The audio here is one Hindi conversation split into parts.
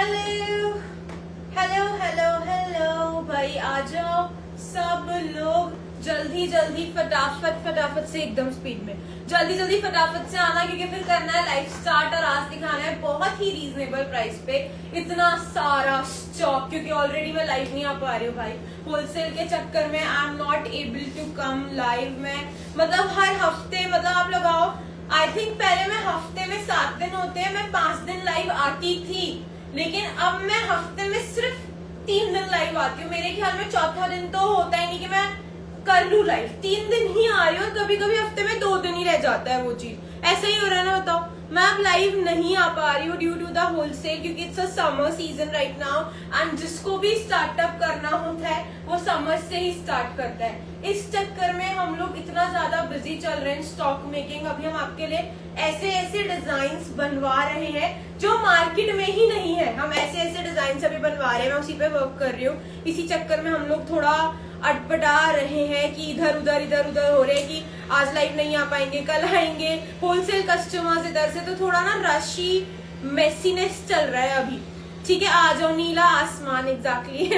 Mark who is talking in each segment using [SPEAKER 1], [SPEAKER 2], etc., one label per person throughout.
[SPEAKER 1] हेलो हेलो हेलो हेलो भाई, आ जाओ सब लोग जल्दी जल्दी फटाफट से एकदम स्पीड में जल्दी फटाफट से आना, क्योंकि फिर करना है लाइव स्टार्ट और आज दिखाना है बहुत ही रीजनेबल प्राइस पे इतना सारा स्टॉक, क्योंकि ऑलरेडी मैं लाइव नहीं आ पा रही हूँ भाई। होलसेल के चक्कर में I am not able to come live में, मतलब हर हफ्ते, मतलब आप लगाओ, आई थिंक पहले मैं हफ्ते में 7 दिन होते हैं, मैं 5 दिन लाइव आती थी, लेकिन अब मैं हफ्ते में सिर्फ 3 दिन लाइव आती हूँ। मेरे ख्याल में चौथा दिन तो होता ही नहीं कि मैं कर लूं लाइव, 3 दिन ही आ रही हूँ, कभी कभी हफ्ते में 2 दिन ही रह जाता है वो चीज। ऐसा ही हो रहा है ना, बताओ। मैं अब लाइव नहीं आ पा रही हूँ ड्यू टू द होलसेल, क्योंकि it's a summer season right now and जिसको भी स्टार्टअप करना होता है वो समर से ही स्टार्ट करता है। इस चक्कर में हम लोग इतना ज्यादा बिजी चल रहे हैं स्टॉक मेकिंग। अभी हम आपके लिए ऐसे ऐसे डिजाइन बनवा रहे हैं जो मार्केट में ही नहीं है, हम ऐसे ऐसे डिजाइन अभी बनवा रहे हैं, मैं उसी पे वर्क कर रही हूँ। इसी चक्कर में हम लोग थोड़ा अटपटा रहे हैं कि इधर उधर हो रहे हैं कि आज लाइव नहीं आ पाएंगे, कल आएंगे। होलसेल कस्टमर्स इधर से, तो थोड़ा ना रशी मेसीनेस चल रहा है अभी। ठीक है, आ जाओ नीला आसमान, एग्जैक्टली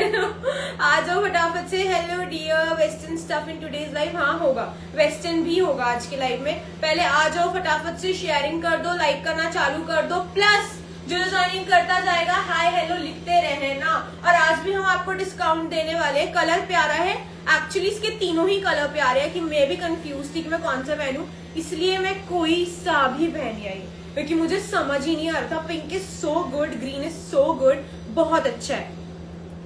[SPEAKER 1] आ जाओ फटाफट से। Hello dear, western stuff in today's live. हाँ होगा, वेस्टर्न भी होगा आज के लाइव में। पहले आ जाओ फटाफट से, शेयरिंग कर दो, लाइक करना चालू कर दो, प्लस जो ज्वाइनिंग करता जाएगा हाय हेलो लिखते रहे ना। और आज भी हम आपको डिस्काउंट देने वाले। कलर प्यारा है, एक्चुअली इसके तीनों ही कलर प्यारे हैं कि मैं भी कंफ्यूज थी कि मैं कौन सा पहनूं, इसलिए मैं कोई सा भी पहन आई, क्योंकि मुझे समझ ही नहीं आ रहा था। Pink is so good, green is so good, बहुत अच्छा है।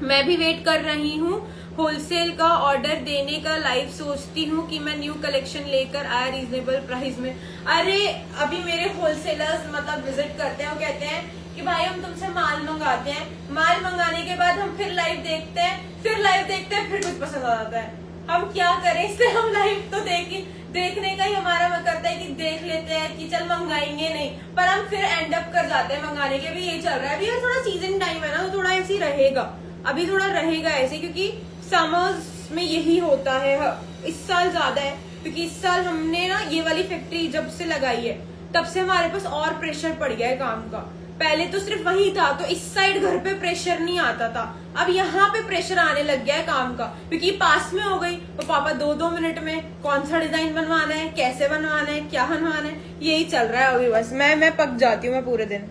[SPEAKER 1] मैं भी वेट कर रही हूँ होलसेल का ऑर्डर देने का। लाइव सोचती हूँ कि मैं न्यू कलेक्शन लेकर आया रीजनेबल प्राइस में। अरे अभी मेरे होलसेलर्स मतलब विजिट करते हैं, वो कहते हैं कि भाई हम तुमसे माल मंगाते हैं, माल मंगाने के बाद हम फिर लाइव देखते हैं, फिर कुछ पसंद आ जाता है। हम क्या करें, इसलिए हम लाइव तो देखने का ही हमारा मन करता है कि देख लेते हैं कि चल मंगाएंगे नहीं, पर हम फिर एंड अप कर जाते हैं मंगाने के। भी यही चल रहा है अभी, थोड़ा सीजन टाइम है ना, तो थोड़ा ऐसे ही रहेगा, अभी थोड़ा रहेगा ऐसे, क्योंकि समर्स में यही होता है। इस साल ज्यादा है क्योंकि इस साल हमने ना ये वाली फैक्ट्री जब से लगाई है तब से हमारे पास और प्रेशर पड़ गया है काम का। पहले तो सिर्फ वही था, तो इस साइड घर पे प्रेशर नहीं आता था, अब यहाँ पे प्रेशर आने लग गया है काम का, क्योंकि पास में हो गई। तो पापा 2-2 मिनट में कौन सा डिजाइन बनवाना है, कैसे बनवाना है, क्या बनवाना है, यही चल रहा है अभी। बस मैं पक जाती हूँ, मैं पूरे दिन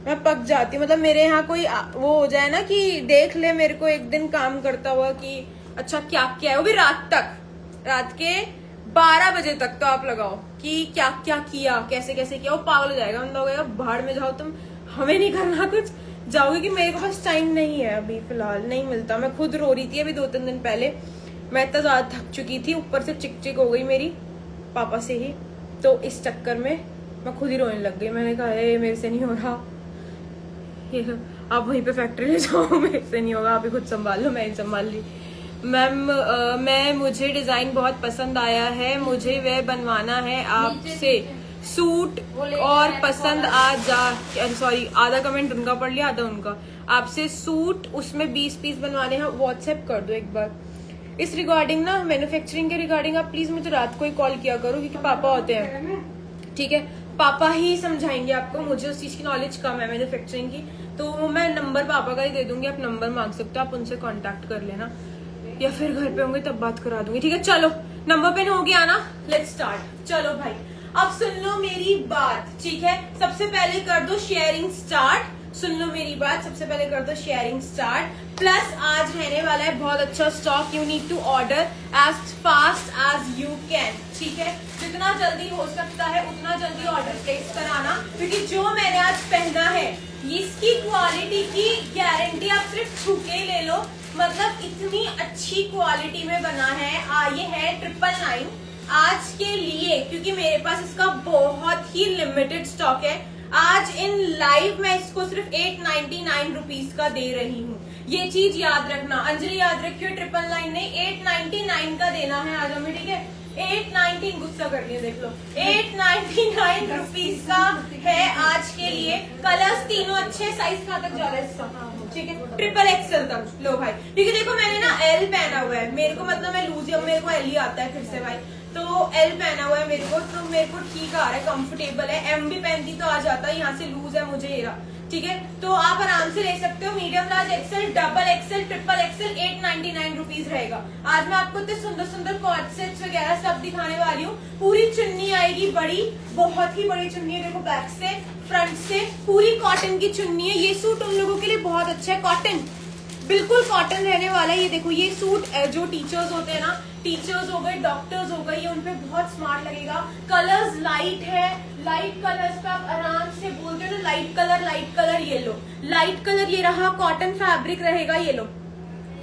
[SPEAKER 1] मैं पक जाती हूँ। मतलब मेरे यहाँ कोई वो हो जाए ना कि देख ले मेरे को एक दिन काम करता हुआ कि अच्छा क्या क्या है, वो भी रात के 12 बजे तक, तो आप लगाओ कि क्या क्या किया, कैसे कैसे किया, वो पागल हो जाएगा। मतलब होगा भाड़ में जाओ तुम, हमें नहीं करना कुछ, जाओगे कि मेरे को पास टाइम नहीं है अभी फिलहाल, नहीं मिलता। मैं खुद रो रही थी अभी 2-3 दिन पहले, मैं इतना ज्यादा थक चुकी थी, ऊपर से चिक हो गई मेरी पापा से ही, तो इस चक्कर में मैं खुद ही रोने लग गई। मैंने कहा मेरे से नहीं हो रहा, आप वहीं पे फैक्ट्री ले जाओ, मेरे से नहीं होगा, आप ही खुद संभाल लो, मैं ही संभाल ली। मैम मुझे डिजाइन बहुत पसंद आया है, मुझे वह बनवाना है आपसे सूट और पसंद आ जा, सॉरी आधा कमेंट उनका पढ़ लिया आधा उनका। आपसे सूट उसमें 20 पीस बनवाने हैं, व्हाट्सएप कर दो एक बार। इस रिगार्डिंग ना, मैन्युफैक्चरिंग के रिगार्डिंग आप प्लीज मुझे रात को ही कॉल किया करो, क्योंकि पापा होते हैं, ठीक है, पापा ही समझाएंगे आपको, मुझे उस चीज की नॉलेज कम है मैन्युफैक्चरिंग की, तो मैं नंबर पापा का ही दे दूंगी, आप नंबर मांग सकते हो, आप उनसे कांटेक्ट कर लेना, या फिर घर पे होंगे तब बात करा दूंगी, ठीक है। चलो नंबर पे हो गया ना, लेट्स स्टार्ट। चलो भाई अब सुन लो मेरी बात, ठीक है। सबसे पहले कर दो शेयरिंग स्टार्ट, सुन लो मेरी बात, सबसे पहले कर दो शेयरिंग स्टार्ट। प्लस आज रहने वाला है बहुत अच्छा stock, you need to order as fast as you can, ठीक है। जितना जल्दी हो सकता है उतना जल्दी ऑर्डर प्लेस कराना, क्योंकि जो मैंने आज पहना है इसकी क्वालिटी की गारंटी आप सिर्फ छू के ले लो, मतलब इतनी अच्छी क्वालिटी में बना है। ये है 999 आज के लिए, क्योंकि मेरे पास इसका बहुत ही लिमिटेड स्टॉक है। आज इन लाइव मैं इसको सिर्फ 899 रुपीज का दे रही हूँ, ये चीज याद रखना। अंजलि याद रखियो, 999 नहीं 899 का देना है आज हमें, ठीक है। 819 गुस्सा कर दिया, देख लो, 899 रुपीज का है आज के लिए। कलर्स तीनों अच्छे, साइज कहाँ तक जा रहा है इसका, ठीक है, XXL तक। लो भाई, क्योंकि देखो मैंने ना L पहना हुआ है, मेरे को मतलब मैं लूज, अब मेरे को L ही आता है फिर से भाई, तो एल पहना हुआ है मेरे को, तो मेरे को ठीक आ रहा है, कंफर्टेबल है। एम भी पहनती तो आ जाता है, यहाँ से लूज है मुझे ये रहा, ठीक है। तो आप आराम से ले सकते हो। Medium large XL, double XL, triple Excel 899 rupees रहेगा। आज मैं आपको इतने सुंदर सुंदर कॉर्ड सेट्स वगैरह सब दिखाने वाली हूँ। पूरी चुन्नी आएगी बड़ी, बहुत ही बड़ी चुन्नी है, देखो बैक से फ्रंट से पूरी कॉटन की चुन्नी है। ये सूट उन लोगों के लिए बहुत अच्छा है, कॉटन, बिल्कुल कॉटन रहने वाला है। ये देखो ये सूट जो टीचर्स होते हैं ना, टीचर्स हो गए, डॉक्टर्स हो गए, ये उन पे बहुत स्मार्ट लगेगा। कलर्स लाइट है, लाइट कलर्स पे आप आराम से बोलते हो ना, लाइट कलर ये लो, लाइट कलर ये रहा, कॉटन फैब्रिक रहेगा, ये लो,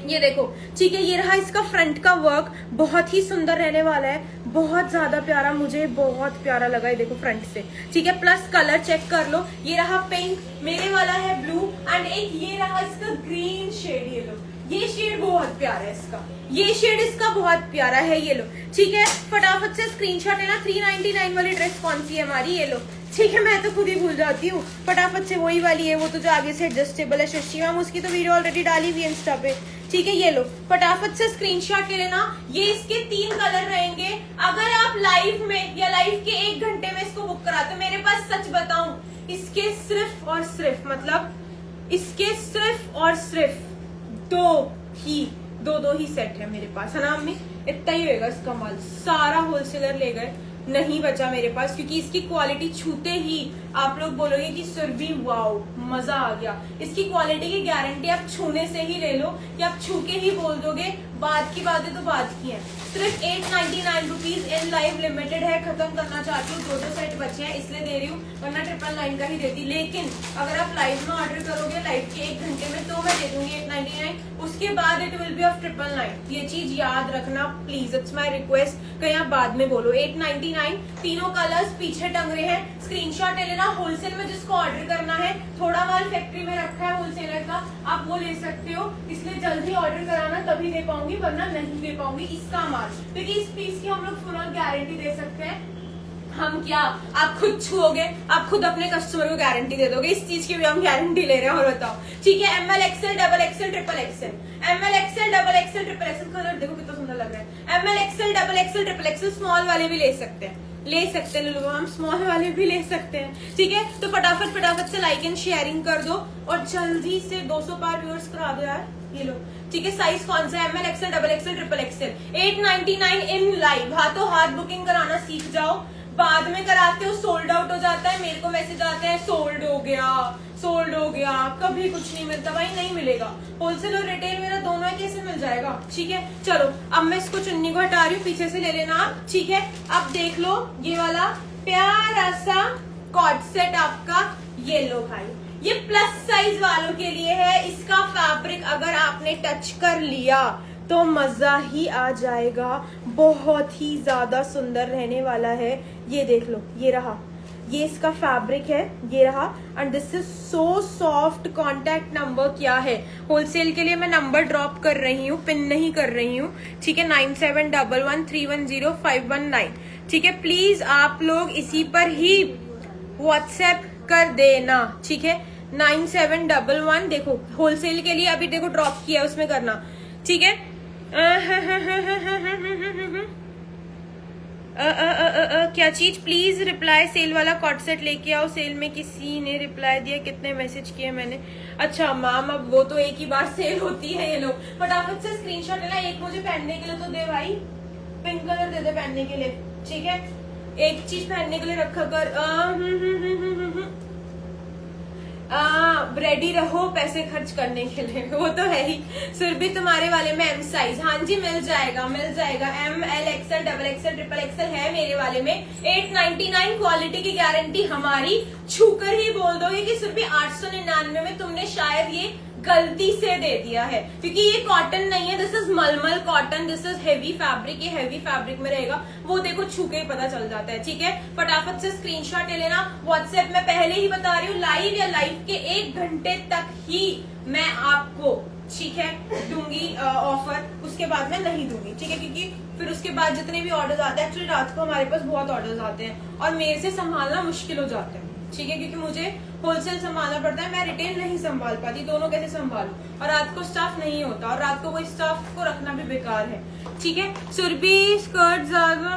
[SPEAKER 1] ये देखो, ठीक है। ये रहा इसका फ्रंट का वर्क, बहुत ही सुंदर रहने वाला है, बहुत ज्यादा प्यारा, मुझे बहुत प्यारा लगा। ये देखो फ्रंट से, ठीक है। प्लस कलर चेक कर लो, ये रहा पिंक, मेरे वाला है ब्लू, एंड एक ये रहा इसका ग्रीन शेड, ये लो, ये शेड बहुत प्यारा है इसका, ये शेड इसका बहुत प्यारा है, ये लो, ठीक है। फटाफट से स्क्रीनशॉट लेना। 399 वाली ड्रेस कौन सी है हमारी, ये लो, ठीक है। मैं तो खुद ही भूल जाती हूँ, फटाफट से वही वाली है, वो तो जो आगे से एडजस्टेबल है, शशि मैम, उसकी तो वीडियो ऑलरेडी डाली हुई है इंस्टा पे, ठीक है। ये लो, फटाफट से स्क्रीनशॉट ले लेना। ये इसके 3 कलर रहेंगे। अगर आप लाइव में या लाइव के 1 घंटे में इसको बुक कराते हो, मेरे पास सच बताऊं, इसके सिर्फ और सिर्फ, मतलब इसके सिर्फ और सिर्फ दो ही सेट है मेरे पास, है ना अम्मी? इतना ही होगा इसका माल, सारा होलसेलर ले गए, नहीं बचा मेरे पास, क्योंकि इसकी क्वालिटी छूते ही आप लोग बोलोगे कि सुरभि वाओ मजा आ गया। इसकी क्वालिटी की गारंटी आप छूने से ही ले लो, या आप छू के ही बोल दोगे, बाद की बातें तो बाद की हैं। सिर्फ 899 रुपीज इन लाइव लिमिटेड है, खत्म करना चाहती हूँ, 2 सेट बचे हैं इसलिए दे रही हूँ, वरना 999 का ही देती। लेकिन अगर आप लाइव में ऑर्डर करोगे लाइव के 1 घंटे में, तो मैं दे दूंगी 899, उसके बाद इट विल बी ऑफ 999। ये चीज याद रखना प्लीज, इट्स माई रिक्वेस्ट, कहीं आप बाद में बोलो। 899, तीनों कलर्स पीछे टंग रहे हैं, स्क्रीनशॉट ले लेना। होलसेल में जिसको ऑर्डर करना है, थोड़ा माल फैक्ट्री में रखा है होलसेलर का, आप वो ले सकते हो, इसलिए जल्दी ऑर्डर कराना, तभी दे पाऊंगी, वरना नहीं दे पाऊंगी इसका माल, क्योंकि इस पीस की हम लोग फुल गारंटी दे सकते हैं। हम क्या, आप खुद छुओगे, आप खुद अपने कस्टमर को गारंटी दे दोगे, इस चीज की भी हम गारंटी ले रहे हैं। और बताओ, ठीक है। ML XL double XL triple XL, ML XL double XL triple XL, colour देखो कितना सुंदर लग रहा है। ML XL double XL triple XL, small वाले भी ले सकते हैं, लोग हम स्मॉल वाले भी ले सकते हैं, ठीक है। तो फटाफट से लाइक एंड शेयरिंग कर दो, और जल्दी से 200 पार व्यूअर्स करा दो यार, ये लो, ठीक है। साइज कौन सा है? ML XL double XL triple XL, 899 in live. हाथों हाथ बुकिंग कराना सीख जाओ, बाद में कराते हो सोल्ड आउट हो जाता है, मेरे को मैसेज आते हैं सोल्ड हो गया, कभी कुछ नहीं मिलता भाई, नहीं मिलेगा। होलसेल और रिटेल मेरा दोनों है, कैसे मिल जाएगा, ठीक है। चलो अब मैं इसको चुन्नी को हटा रही हूँ, पीछे से ले लेना आप, ठीक है। अब देख लो ये वाला प्यारा सा कॉर्ड सेट आपका, ये लो भाई, ये प्लस साइज वालों के लिए है। इसका फैब्रिक अगर आपने टच कर लिया तो मजा ही आ जाएगा, बहुत ही ज्यादा सुंदर रहने वाला है। ये देख लो, ये रहा, ये इसका फैब्रिक है, ये रहा, and this is so soft. Contact number क्या है? होलसेल के लिए मैं नंबर ड्रॉप कर रही हूँ, पिन नहीं कर रही हूँ, ठीक है। 9711310519, ठीक है। प्लीज आप लोग इसी पर ही व्हाट्सएप कर देना, ठीक है। 9711, देखो होलसेल के लिए अभी देखो ड्रॉप किया, उसमें करना, ठीक है। क्या चीज? प्लीज रिप्लाई सेल वाला कॉर्ड सेट लेके आओ, सेल में किसी ने रिप्लाई दिया, कितने मैसेज किए मैंने। अच्छा मैम, अब वो तो एक ही बार सेल होती है, ये लोग फटाफट से स्क्रीनशॉट लेना। एक मुझे पहनने के लिए तो दे भाई, पिंक कलर दे दे पहनने के लिए, ठीक है। एक चीज पहनने के लिए रखा कर, रेडी रहो पैसे खर्च करने के लिए, वो तो है ही। सुरभि तुम्हारे वाले में M साइज, हाँ जी मिल जाएगा। ML XL double XL triple XL है मेरे वाले में। 899 क्वालिटी की गारंटी हमारी, छूकर ही बोल दोगे कि सुरभि 899 में तुमने शायद ये गलती से दे दिया है, क्योंकि ये कॉटन नहीं है, दिस इज मलमल cotton, this is heavy fabric, ये हेवी फैब्रिक में रहेगा, वो देखो छू के ही पता चल जाता है, ठीक है। फटाफट से स्क्रीनशॉट ले लेना। व्हाट्सएप में पहले ही बता रही हूँ, लाइव या लाइव के 1 घंटे तक ही मैं आपको, ठीक है, दूंगी ऑफर, उसके बाद मैं नहीं दूंगी, ठीक है। क्योंकि फिर उसके बाद जितने भी ऑर्डर्स आते हैं, एक्चुअली रात को हमारे पास बहुत ऑर्डर्स आते हैं और मेरे से संभालना मुश्किल हो जाता है, ठीक है, क्योंकि मुझे होलसेल संभालना पड़ता है, मैं रिटेल नहीं संभाल पाती, दोनों कैसे संभालूं, और रात को स्टाफ नहीं होता, और रात को कोई स्टाफ को रखना भी बेकार है। ठीक है, सुरभि स्कर्ट ज्यादा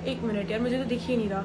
[SPEAKER 1] एक मिनट यार, मुझे तो दिख ही नहीं रहा,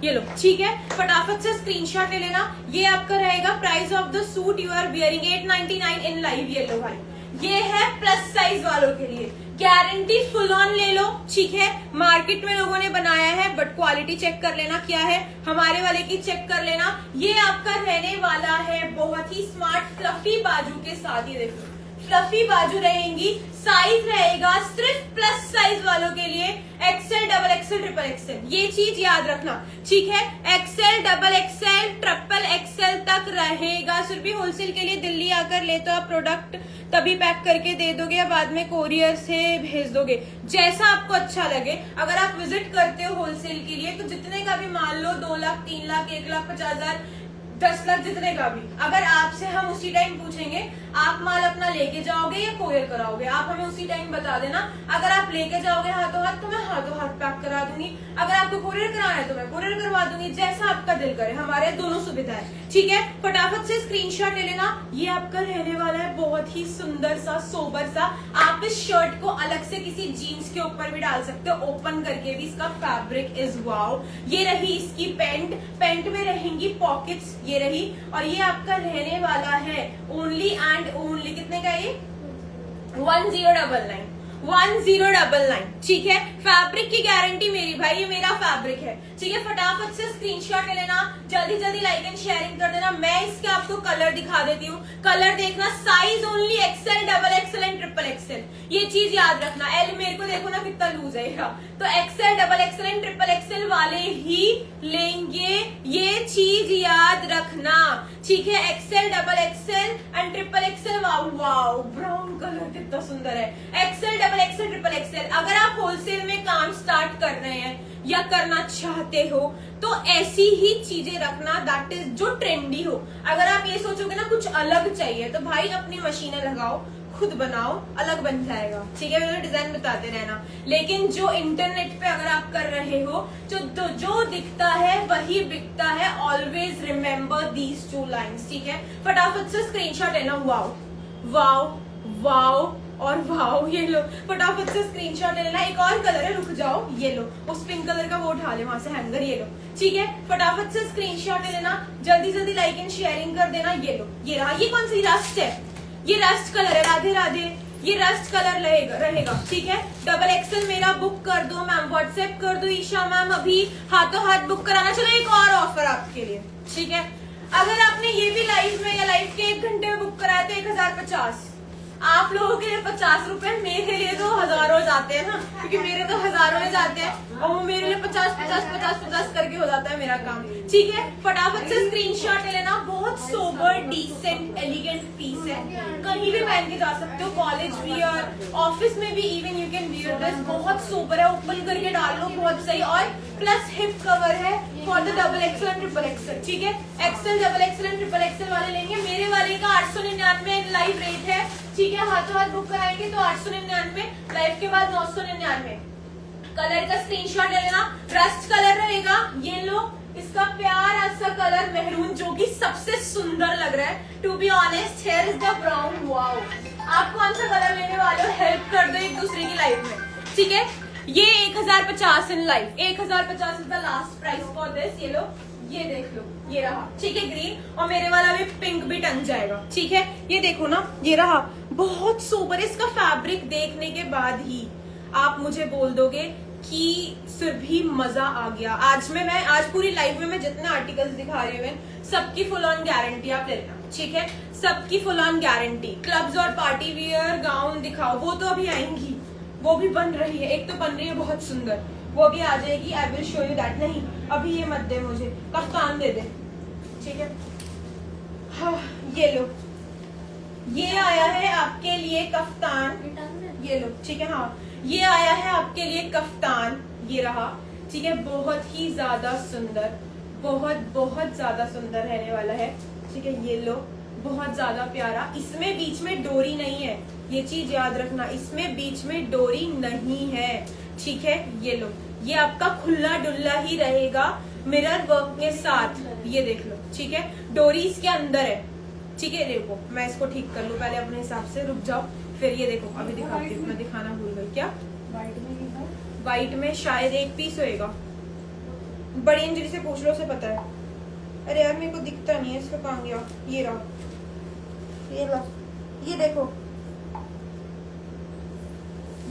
[SPEAKER 1] ये लो। ठीक है, फटाफट से स्क्रीनशॉट ले लेना। ये आपका रहेगा price of the suit you are wearing 899 in live. ये लो भाई, ये है प्लस साइज वालों के लिए, गारंटी फुल ऑन ले लो। ठीक है, मार्केट में लोगों ने बनाया है, बट क्वालिटी चेक कर लेना क्या है, हमारे वाले की चेक कर लेना। ये आपका रहने वाला है बहुत ही स्मार्ट फ्लफी बाजू के साथ। ये देखो, फ्लफी बाजू रहेंगी, साइज रहेगा सिर्फ प्लस साइज वालों के लिए, XL, double XL, triple XL. ये चीज याद रखना। ठीक है, XL, double XL, triple XL तक रहेगा। सिर्फ भी होलसेल के लिए दिल्ली आकर ले तो आप प्रोडक्ट तभी पैक करके दे दोगे या बाद में कोरियर से भेज दोगे, जैसा आपको अच्छा लगे। अगर आप विजिट करते हो होलसेल के लिए तो जितने का भी मान लो 2 लाख, 3 लाख, 1,50,000, 10 लाख, जितने का भी, अगर आपसे हम उसी टाइम पूछेंगे आप माल अपना लेके जाओगे या कोरियर कराओगे, आप हमें उसी टाइम बता देना। अगर आप लेके जाओगे हाथों हाथ तो मैं हाथों हाथ पैक करा दूंगी, अगर आपको कोरियर कराना है तो मैं कोरियर करवा दूंगी, जैसा आपका दिल करे। हमारे दोनों सुविधा है। ठीक है, फटाफट से स्क्रीनशॉट ले लेना। ये आपका रहने वाला है बहुत ही सुंदर सा, सोबर सा। आप इस शर्ट को अलग से किसी जीन्स के ऊपर भी डाल सकते हो, ओपन करके भी। इसका फैब्रिक इज वाओ। ये रही इसकी पैंट, पैंट में रहेंगी पॉकेट्स, ये रही, और ये आपका रहने वाला है ओनली एंड ओनली कितने का, ये 1099, 1099। ठीक है, फैब्रिक की गारंटी मेरी भाई, ये मेरा फैब्रिक है। ठीक है, फटाफट से स्क्रीनशॉट ले लेना, जल्दी जल्दी लाइक एंड शेयरिंग कर देना। मैं इसके आपको कलर दिखा देती हूँ, कलर देखना, size only XL, double XL and triple XL. ये चीज याद रखना। एल मेरे को देखो ना कितना लूज है, तो XL, double XL and triple XL वाले ही लेंगे, ये चीज याद रखना। ठीक है, XL, double XL and triple XL. Wow wow, brown colour कितना सुंदर है। XL, double XL, triple XL. अगर आप होलसेल में काम स्टार्ट कर रहे हैं या करना चाहते हो तो ऐसी ही चीजें रखना, दैट इज जो ट्रेंडी हो। अगर आप ये सोचोगे ना कुछ अलग चाहिए, तो भाई अपनी मशीनें लगाओ, खुद बनाओ, अलग बन जाएगा। ठीक है, मेरे डिजाइन बताते रहना। लेकिन जो इंटरनेट पे अगर आप कर रहे हो, जो दिखता है वही बिकता है। Always remember these 2 lines. ठीक है, फटाफट से स्क्रीनशॉट लेना। वाओ वाओ वाओ और वाओ, ये लो, फटाफट से स्क्रीनशॉट ले लेना। एक और कलर है, रुक जाओ, ये लो, उस पिंक कलर का वो उठा ले वहां से हैंगर, ये लो। ठीक है, फटाफट से स्क्रीनशॉट ले लेना, जल्दी जल्दी लाइक एंड शेयरिंग कर देना। ये लो, ये रहा। ये कौन सी रस्ट है, ये रस्ट कलर है, राधे राधे, ये रस्ट कलर रहेगा। ठीक है, डबल एक्सेल मेरा बुक कर दो मैम, व्हाट्सएप कर दो ईशा मैम, अभी हाथों हाथ बुक कराना। चलो एक और ऑफर आपके लिए। ठीक है, अगर आपने ये भी लाइव में या लाइव के 1 घंटे में बुक कराया तो 1050। आप लोगों के लिए 50 रुपए, मेरे लिए तो हजारों जाते हैं ना, क्योंकि मेरे तो हजारों में जाते हैं, और मेरे लिए 50 करके हो जाता है मेरा काम। ठीक है, फटाफट से स्क्रीनशॉट ले लेना। बहुत सोबर, डिसेंट, एलिगेंट पीस है, कहीं भी पहन के जा सकते हो, कॉलेज वियर, ऑफिस में भी even you can wear this. बहुत सोबर है, ओपन करके डाल लो, बहुत सही। और प्लस हिप कवर है for the double XL and triple XL. ठीक है, XL, double XL and triple XL वाले लेंगे। मेरे वाले का 899 लाइव रेट है। ठीक है, हाथों हाथ बुक कराएंगे तो 899, लाइव के बाद 999। कलर का स्क्रीनशॉट ले लेना। रस्ट कलर रहेगा, ये लो, इसका प्यारा सा कलर मेहरून, जो कि सबसे सुंदर लग रहा है। To be honest, here is the brown. Wow, आप कौन सा कलर लेने वाले हो, हेल्प कर दो एक दूसरे की लाइफ में। ठीक है, ये 1050 इन live, 1050 is the last price for this. ये लो, ये देख लो, ये रहा। ठीक है, ग्रीन, और मेरे वाला भी पिंक भी टंग जाएगा। ठीक है, ये देखो ना, ये रहा, बहुत सोबर है। इसका फैब्रिक देखने के बाद ही आप मुझे बोल दोगे कि सुरभि मजा आ गया। आज पूरी लाइव में मैं जितने आर्टिकल्स दिखा रही हूँ सबकी फुल ऑन गारंटी आप ले लेना। ठीक है, सबकी फुल ऑन गारंटी। क्लब्स और पार्टी वियर गाउन दिखाओ, वो तो अभी आएंगी, वो भी बन रही है। एक तो बन रही है बहुत सुंदर, वो भी आ जाएगी। I will show you that. नहीं, अभी ये मत दे मुझे, कफ्तान दे दे। ठीक है, हाँ, ये लो, ये आया है आपके लिए कफ्तान, ये लो। ठीक है, हाँ, ये आया है आपके लिए कफ्तान, ये रहा। ठीक है, बहुत ही ज्यादा सुंदर, बहुत ज्यादा सुंदर रहने वाला है। ठीक है, ये लो, बहुत ज्यादा प्यारा। इसमें बीच में डोरी नहीं है, ये चीज याद रखना, इसमें बीच में डोरी नहीं है। ठीक है, ये लो, ये आपका खुला डुल्ला ही रहेगा मिरर वर्क के साथ, ये देख लो, ठीक है। डोरी इसके अंदर है, ठीक है। देखो मैं इसको ठीक कर लूं पहले अपने हिसाब से, रुक जाओ। फिर ये देखो अभी दिखाती हूँ, मैं दिखाना भूल गई। क्या व्हाइट में शायद एक पीस होएगा, बड़ी अंजलि से पूछ लो, उसे पता है। अरे यार मेरे को दिखता नहीं है, इसका कहाँ गया? ये रहा, ये लो, ये देखो,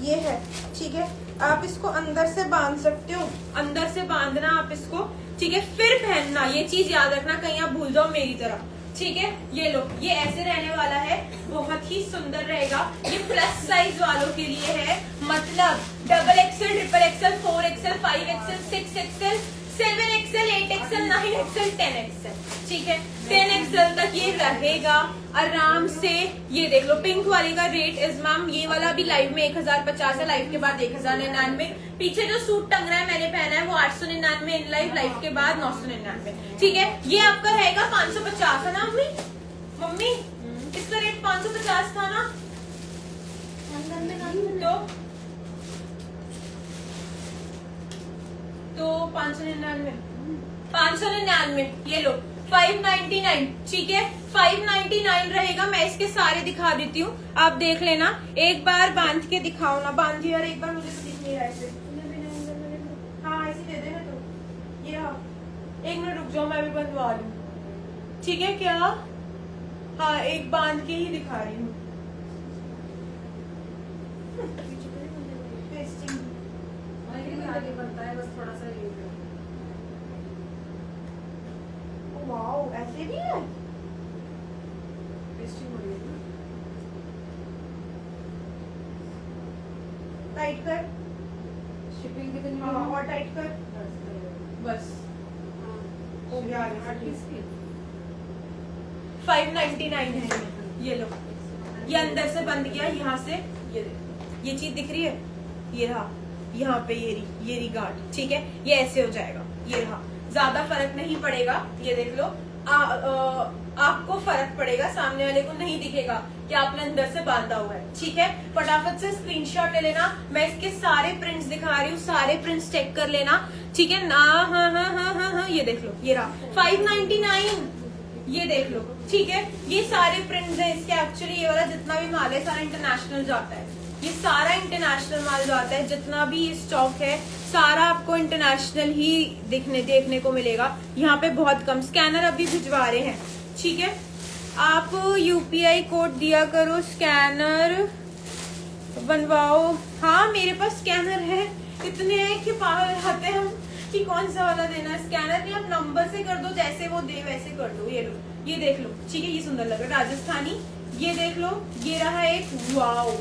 [SPEAKER 1] ये है, ठीक है। आप इसको अंदर से बांध सकते हो, अंदर से बांधना आप इसको, ठीक है, फिर पहनना। ये चीज याद रखना, कहीं आप भूल जाओ मेरी तरह, ठीक है। ये लो, ये ऐसे रहने वाला है, बहुत ही सुंदर रहेगा। ये प्लस साइज वालों के लिए है, मतलब double XL, triple XL, 4 XL, 5 XL, 6 XL, 7 XL, 8 XL, 9 XL, 10 XL, ठीक है। 10 एक्सएल तक ये रहेगा आराम से। ये देख लो, पिंक वाले का रेट इज मैम, ये वाला भी लाइव में 1050 है, लाइव के बाद 1099। पीछे जो सूट टंग रहा है मैंने पहना है वो 899 इन लाइव, लाइव के बाद 999, ठीक है। ये आपका रहेगा 550 है ना मम्मी? मम्मी इसका रेट 550 था ना? तो 599 ये लो, 599, ठीक है। 599 रहेगा। मैं इसके सारे दिखा देती हूँ, आप देख लेना। एक बार बांध के दिखाओ ना, बांधिए यार एक बार, मुझे तो दिख नहीं रहा ऐसे। हाँ ऐसे दे देना तो, ये हाँ, एक मिनट रुक जाओ, मैं भी बंधवा लूँ, ठीक है क्या? हाँ एक बांध के ही दिखा रही हूँ। आगे बनता है बस थोड़ा सा ये। वाओ ऐसे भी है, टाइट कर, शिपिंग कितनी? हाँ और टाइट कर, बस हो गया। 599 है ये लो, ये अंदर से बंद गया यहाँ से, ये चीज दिख रही है, ये रहा यहाँ पे, ये रही गार्ड, ठीक है। ये ऐसे हो जाएगा, ये रहा, ज्यादा फर्क नहीं पड़ेगा। ये देख लो, आपको फर्क पड़ेगा, सामने वाले को नहीं दिखेगा कि आपने अंदर से बांधा हुआ है, ठीक है। फटाफट से स्क्रीनशॉट ले लेना, मैं इसके सारे प्रिंट्स दिखा रही हूँ, सारे प्रिंट्स चेक कर लेना, ठीक है ना। हाँ, ये देख लो, ये रहा 599, ये देख लो, ठीक है। ये सारे प्रिंट्स हैं इसके। एक्चुअली ये वाला जितना भी माल है सारा इंटरनेशनल जाता है, ये सारा इंटरनेशनल माल जाता है, जितना भी स्टॉक है सारा आपको इंटरनेशनल ही देखने को मिलेगा। यहाँ पे बहुत कम स्कैनर अभी भिजवा रहे हैं, ठीक है। आप यूपीआई कोड दिया करो, स्कैनर बनवाओ। हाँ मेरे पास स्कैनर है, इतने हैं कि पागल रहते हैं हम कि कौन सा वाला देना है। स्कैनर नहीं, आप नंबर से कर दो, जैसे वो दे वैसे कर दो। ये लो, ये देख लो, ठीक है, ये सुंदर लग रहा है, राजस्थानी। ये देख लो, ये रहा एक, वाओ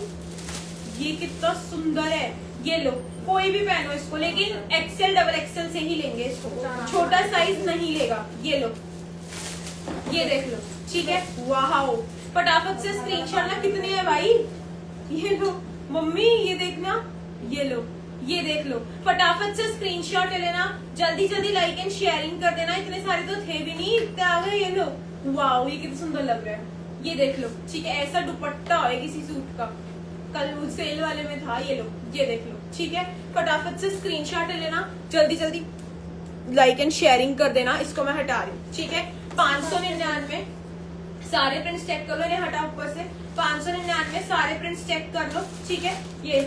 [SPEAKER 1] ये कितना सुंदर है। ये लो, कोई भी पहनो इसको, लेकिन एक्सेल डबल एक्सेल से ही लेंगे इसको, छोटा साइज नहीं लेगा। ये लो, ये देख लो, ठीक है। वाओ फटाफट से स्क्रीनशॉट ना, कितने हैं भाई? ये लो मम्मी, ये देखना, ये लो, ये देख लो, फटाफट से स्क्रीनशॉट ले लेना, जल्दी जल्दी लाइक एंड शेयरिंग कर देना। इतने सारे तो थे भी नहीं, इतने आ गए। ये लो, वाओ ये कितना सुंदर लग रहा है, ये देख लो, ठीक है। ऐसा दुपट्टा है किसी सूट का, कल सेल वाले में था। ये लो, ये देख लो, ठीक है। फटाफट से स्क्रीनशॉट ले लेना, जल्दी जल्दी लाइक एंड शेयरिंग कर देना। इसको मैं हटा रही हूँ, ठीक है। 599 सारे प्रिंट्स चेक कर लो, इन्हें हटा ऊपर से। 599 सारे प्रिंट्स चेक कर लो, ठीक है। ये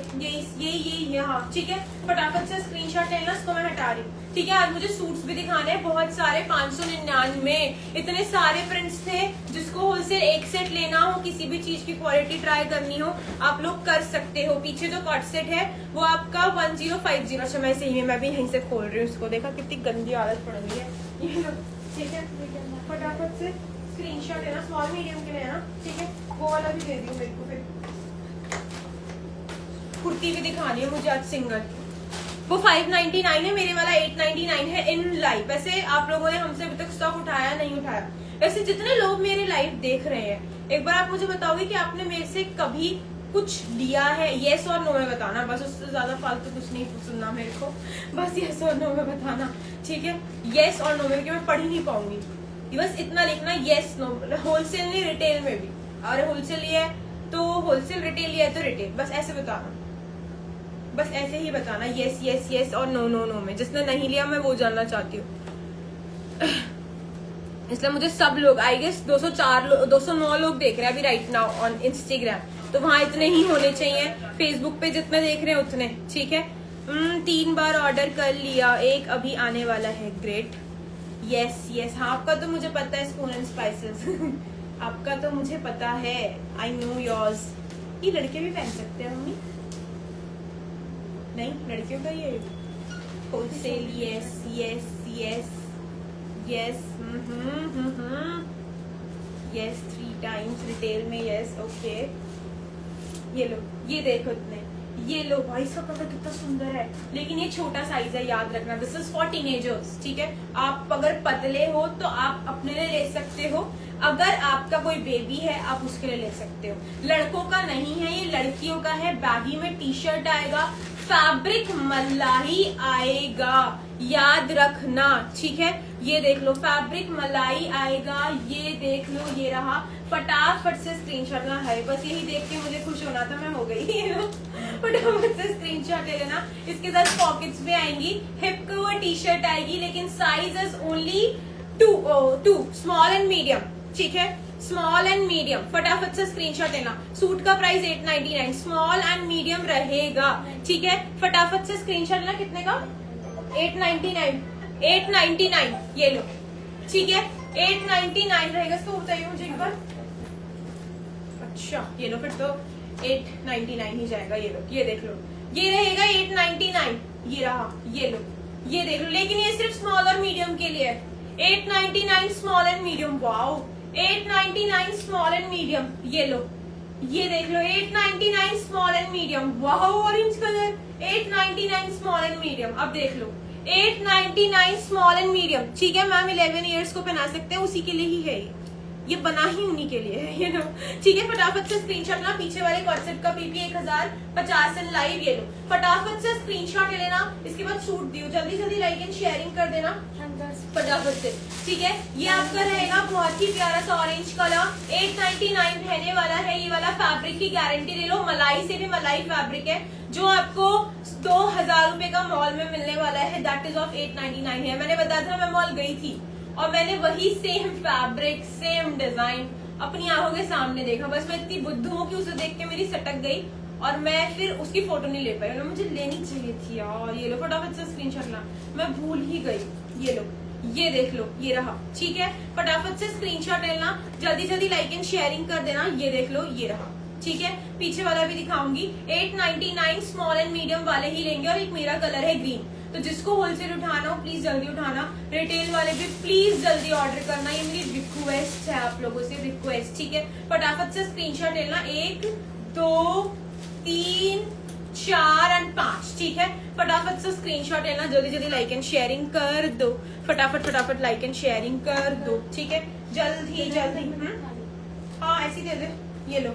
[SPEAKER 1] हाँ, ठीक है। फटाफट से स्क्रीनशॉट लेना, इसको मैं हटा रही हूँ, ठीक है। आज मुझे सूट्स भी दिखाने हैं बहुत सारे। 599 इतने सारे प्रिंट्स थे। जिसको होलसेल एक सेट लेना हो, किसी भी चीज की क्वालिटी ट्राई करनी हो, आप लोग कर सकते हो। पीछे जो कॉट सेट है वो आपका 1050। अच्छा मैं सही में, मैं भी यहीं से खोल रही हूँ इसको, देखा कितनी गंदी आदत पड़ गई है, ठीक है। फटाफट से स्क्रीनशॉट लेना, स्मॉल मीडियम के लेना, ठीक है। वो वाला भी दे दी मेरे को। फिर कुर्ती भी दिखानी है मुझे आज सिंगल, वो 599 है, मेरे वाला 899 है इन लाइव। वैसे आप लोगों ने हमसे अभी तक स्टॉक उठाया नहीं उठाया? वैसे जितने लोग मेरे लाइव देख रहे हैं, एक बार आप मुझे बताओगे कि आपने मेरे से कभी कुछ लिया है? येस और नो में बताना, बस उससे ज्यादा फालतू कुछ नहीं सुनना मेरे को, बस येस और नो में बताना, ठीक है। येस और नो में, क्योंकि मैं पढ़ ही नहीं पाऊंगी, बस इतना लिखना, येस नो। होलसेल नहीं, रिटेल में भी। और होलसेल लिया है तो होलसेल, रिटेल लिया है तो रिटेल, बस ऐसे बताना। बस ऐसे ही बताना यस यस यस और नो नो नो में। जिसने नहीं लिया मैं वो जानना चाहती हूँ। इसलिए मुझे सब लोग, आई गेस 209 लोग देख रहे हैं अभी राइट नाउ ऑन इंस्टाग्राम, तो वहां इतने ही होने चाहिए। फेसबुक पे जितने देख रहे हैं उतने, ठीक है। 3 बार ऑर्डर कर लिया, एक अभी आने वाला है। Great, yes yes. हाँ, आपका तो मुझे पता है स्पून एंड स्पाइसेस। आपका तो मुझे पता है, आई नो योर्स। ये लड़के भी पहन सकते हैं मम्मी? नहीं, लड़कियों का ये wholesale. Yes yes yes yes yes 3 times retail में। यस ओके, ये लो, ये देखो इतने, ये लो भाई, इसका कलर कितना सुंदर है। लेकिन ये छोटा साइज है, याद रखना, दिस इज फॉर टीनेजर्स, ठीक है। आप अगर पतले हो तो आप अपने लिए ले सकते हो, अगर आपका कोई बेबी है आप उसके लिए ले सकते हो। लड़कों का नहीं है, ये लड़कियों का है। बैगी में टी शर्ट आएगा, फैब्रिक मलाई आएगा, याद रखना, ठीक है। ये देख लो, फैब्रिक मलाई आएगा, ये देख लो, ये रहा। फटाफट से स्क्रीनशॉट ना है, बस यही देख के मुझे खुश होना था, मैं हो गई। फटाफट से स्क्रीनशॉट ले लेना। इसके साथ पॉकेट्स भी आएंगी, हिप को वो टी शर्ट आएगी, लेकिन size is only 2 small and medium, ठीक है। स्मॉल एंड मीडियम, फटाफट से स्क्रीनशॉट लेना। सूट का प्राइस 899, स्मॉल एंड मीडियम रहेगा, ठीक है। फटाफट से स्क्रीनशॉट लेना। कितने का? 899, 899, ये लो, ठीक है। 899 रहेगा, इसको बताइए मुझे एक बार। अच्छा, ये लो, फिर तो 899 ही जाएगा। ये लो, ये देख लो, ये रहेगा 899। ये रहा, ये लो, ये देख लो। लेकिन ये सिर्फ स्मॉल और मीडियम के लिए है। 899 small and medium, wow. 899 small and medium, ये लो, ये देख लो। 899 small and medium, wow, orange colour. 899 small and medium, अब देख लो, 899 स्मॉल एंड मीडियम, ठीक है। मैम 11 ईयर्स को पहना सकते हैं, उसी के लिए ही है ये बना ही उन्हीं के लिए है, ये लो, ठीक है। फटाफट से स्क्रीनशॉट लेना। पीछे वाले कॉन्सेप्ट का पीपी 1050 एंड लाइव, ये लो, फटाफट से स्क्रीनशॉट ले लेना। इसके बाद सूट दियो, जल्दी जल्दी लाइक एंड शेयरिंग कर देना फटाफट से, ठीक है। ये आपका रहेगा बहुत ही प्यारा सा ऑरेंज कलर, 899 रहने वाला है। ये वाला फैब्रिक की गारंटी ले लो, मलाई से भी मलाई फैब्रिक है, जो आपको 2000 रुपए का मॉल में मिलने वाला है, दैट इज ऑफ 899 है। मैंने बताया था, मैं मॉल गई थी और मैंने वही सेम फैब्रिक, सेम डिजाइन अपनी आंखों के सामने देखा। बस मैं इतनी बुद्धू हूँ कि उसे देख के मेरी सटक गई और मैं फिर उसकी फोटो नहीं ले पाई, और मुझे लेनी चाहिए थी यार। ये लो, फटाफट से स्क्रीनशॉट ला, मैं भूल ही गई। ये लो, ये देख लो, ये रहा, ठीक है। फटाफट से स्क्रीनशॉट लेना, जल्दी जल्दी लाइक एंड शेयरिंग कर देना। ये देख लो, ये रहा, ठीक है। पीछे वाला भी दिखाऊंगी। 899 स्मॉल एंड मीडियम वाले ही लेंगे, और एक मेरा कलर है ग्रीन, तो जिसको होलसेल उठाना हो प्लीज जल्दी उठाना। रिटेल वाले भी प्लीज जल्दी ऑर्डर करना, ये मेरी रिक्वेस्ट है आप लोगों से, रिक्वेस्ट, ठीक है। फटाफट से स्क्रीनशॉट लेना। 1 2 3 4 एंड 5, ठीक है। फटाफट से स्क्रीनशॉट लेना, जल्दी जल्दी लाइक एंड शेयरिंग कर दो। फटाफट फटाफट लाइक एंड शेयरिंग कर दो, ठीक है। जल्दी जल्दी, हाँ ऐसी दे दे। ये लो,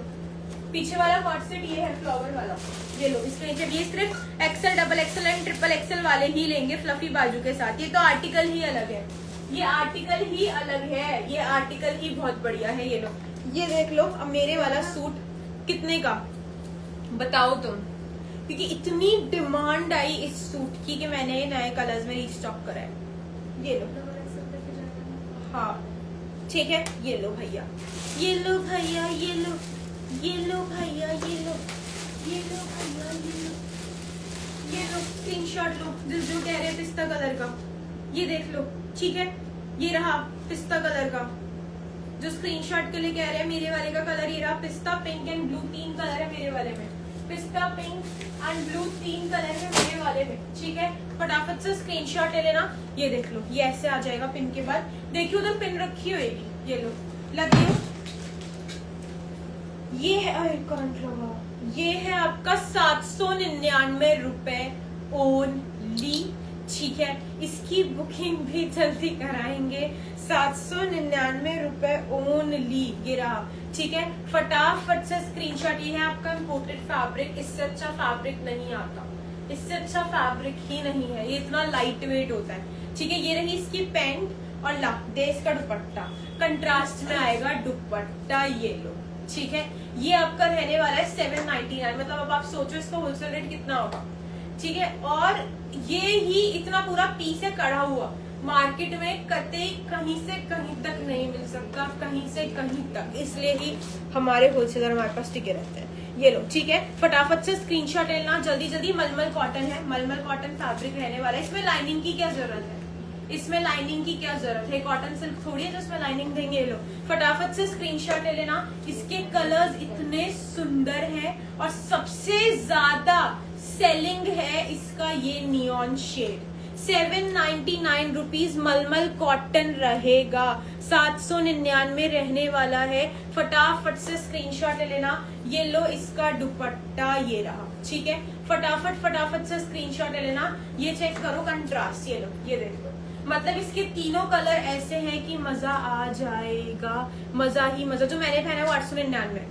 [SPEAKER 1] पीछे वाला कॉर्ड सेट ये है, फ्लावर वाला, ये लो। इसके नीचे ये सिर्फ XL, double XL and triple XL वाले ही लेंगे, फ्लफी बाजू के साथ। ये तो आर्टिकल ही अलग है, ये आर्टिकल ही अलग है, ये आर्टिकल ही बहुत बढ़िया है। ये लो, ये देख लो। अब मेरे वाला सूट कितने का बताओ तुम, क्योंकि इतनी डिमांड आई इस सूट की कि मैंने नए कलर्स में रीस्टॉक करा है। ये लो, हाँ ठीक है। ये लो भैया, ये लो भैया, ये लो, ये लो भैया, ये लो, ये लो भैया, ये लो, ये लो। स्क्रीनशॉट लो, जो कह रहे हैं पिस्ता कलर का, ये देख लो, ठीक है। ये रहा पिस्ता कलर का, जो स्क्रीनशॉट के लिए कह रहे हैं। मेरे वाले का कलर ये रहा, पिस्ता पिंक एंड ब्लू, 3 कलर है मेरे वाले में। पिस्ता पिंक एंड ब्लू 3 कलर है मेरे वाले में, ठीक है। फटाफट से स्क्रीनशॉट ले लेना। ये देख लो, ये ऐसे आ जाएगा पिन के बाद। देखियो उधर पिन रखी होगी, ये लो, लगी हो। ये है, अरे करंट लगा। ये है आपका 799 रुपए ओनली, ठीक है। इसकी बुकिंग भी जल्दी कराएंगे, 799 रुपए ओनली, ये रहा, ठीक है। फटाफट से स्क्रीनशॉट। ये है आपका इम्पोर्टेड फैब्रिक, इससे अच्छा फैब्रिक नहीं आता, इससे अच्छा फैब्रिक ही नहीं है। ये इतना लाइट वेट होता है, ठीक है। ये रही इसकी पैंट और ला दे इसका दुपट्टा, कंट्रास्ट में आएगा दुपट्टा, ये लो, ठीक है। ये आपका रहने वाला है 799, मतलब अब आप सोचो इसका होलसेल रेट कितना होगा। ठीक है। और ये ही इतना पूरा पीस है कढ़ा हुआ, मार्केट में कतई कहीं से कहीं तक नहीं मिल सकता, कहीं से कहीं तक, इसलिए ही हमारे होलसेलर हमारे पास टिके रहते हैं। ये लो, ठीक है, फटाफट से स्क्रीनशॉट लेना जल्दी जल्दी। मलमल कॉटन है, मलमल कॉटन फैब्रिक रहने वाला है। इसमें लाइनिंग की क्या जरूरत है, इसमें लाइनिंग की क्या जरूरत है, कॉटन सिल्क थोड़ी है जिसमें लाइनिंग देंगे। ये लो, फटाफट से स्क्रीनशॉट ले लेना। इसके कलर्स इतने सुंदर हैं और सबसे ज्यादा सेलिंग है इसका ये नियॉन शेड। 799 रुपीज मलमल कॉटन रहेगा, 799 रहने वाला है। फटाफट से स्क्रीनशॉट ले लेना। ये लो, इसका दुपट्टा ये रहा, ठीक है। फटाफट फटाफट से स्क्रीनशॉट ले लेना। ये चेक करो कंट्रास्ट, ये लो, ये देख लो, मतलब इसके तीनों कलर ऐसे हैं कि मजा आ जाएगा, मजा ही मजा। जो मैंने पहना है वो 899,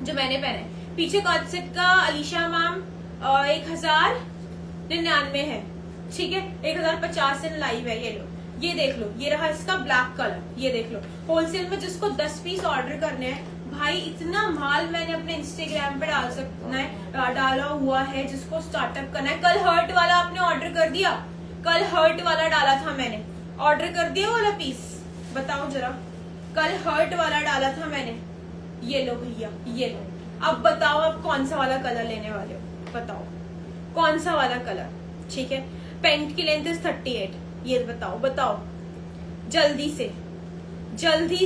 [SPEAKER 1] जो मैंने पहना है। पीछे कॉन्सेप्ट का अलीशा मैम 1099 है, ठीक है। 1050 इन लाइव है। ये लो, ये देख लो, ये रहा इसका ब्लैक कलर, ये देख लो। होलसेल में जिसको 10 पीस ऑर्डर करने हैं भाई, इतना माल मैंने अपने इंस्टाग्राम पे डाल सकना है, डाला हुआ है। जिसको स्टार्टअप करना है, कल हर्ट वाला आपने ऑर्डर कर दिया, कल हर्ट वाला डाला था मैंने, ऑर्डर कर दिया वाला पीस, बताओ जरा। कल हर्ट वाला डाला था मैंने, ये लो भैया, ये लो। अब बताओ आप कौन सा वाला कलर लेने वाले हो, बताओ कौन सा वाला कलर, ठीक है। पेंट की लेंथ इज 38, ये बताओ, बताओ जल्दी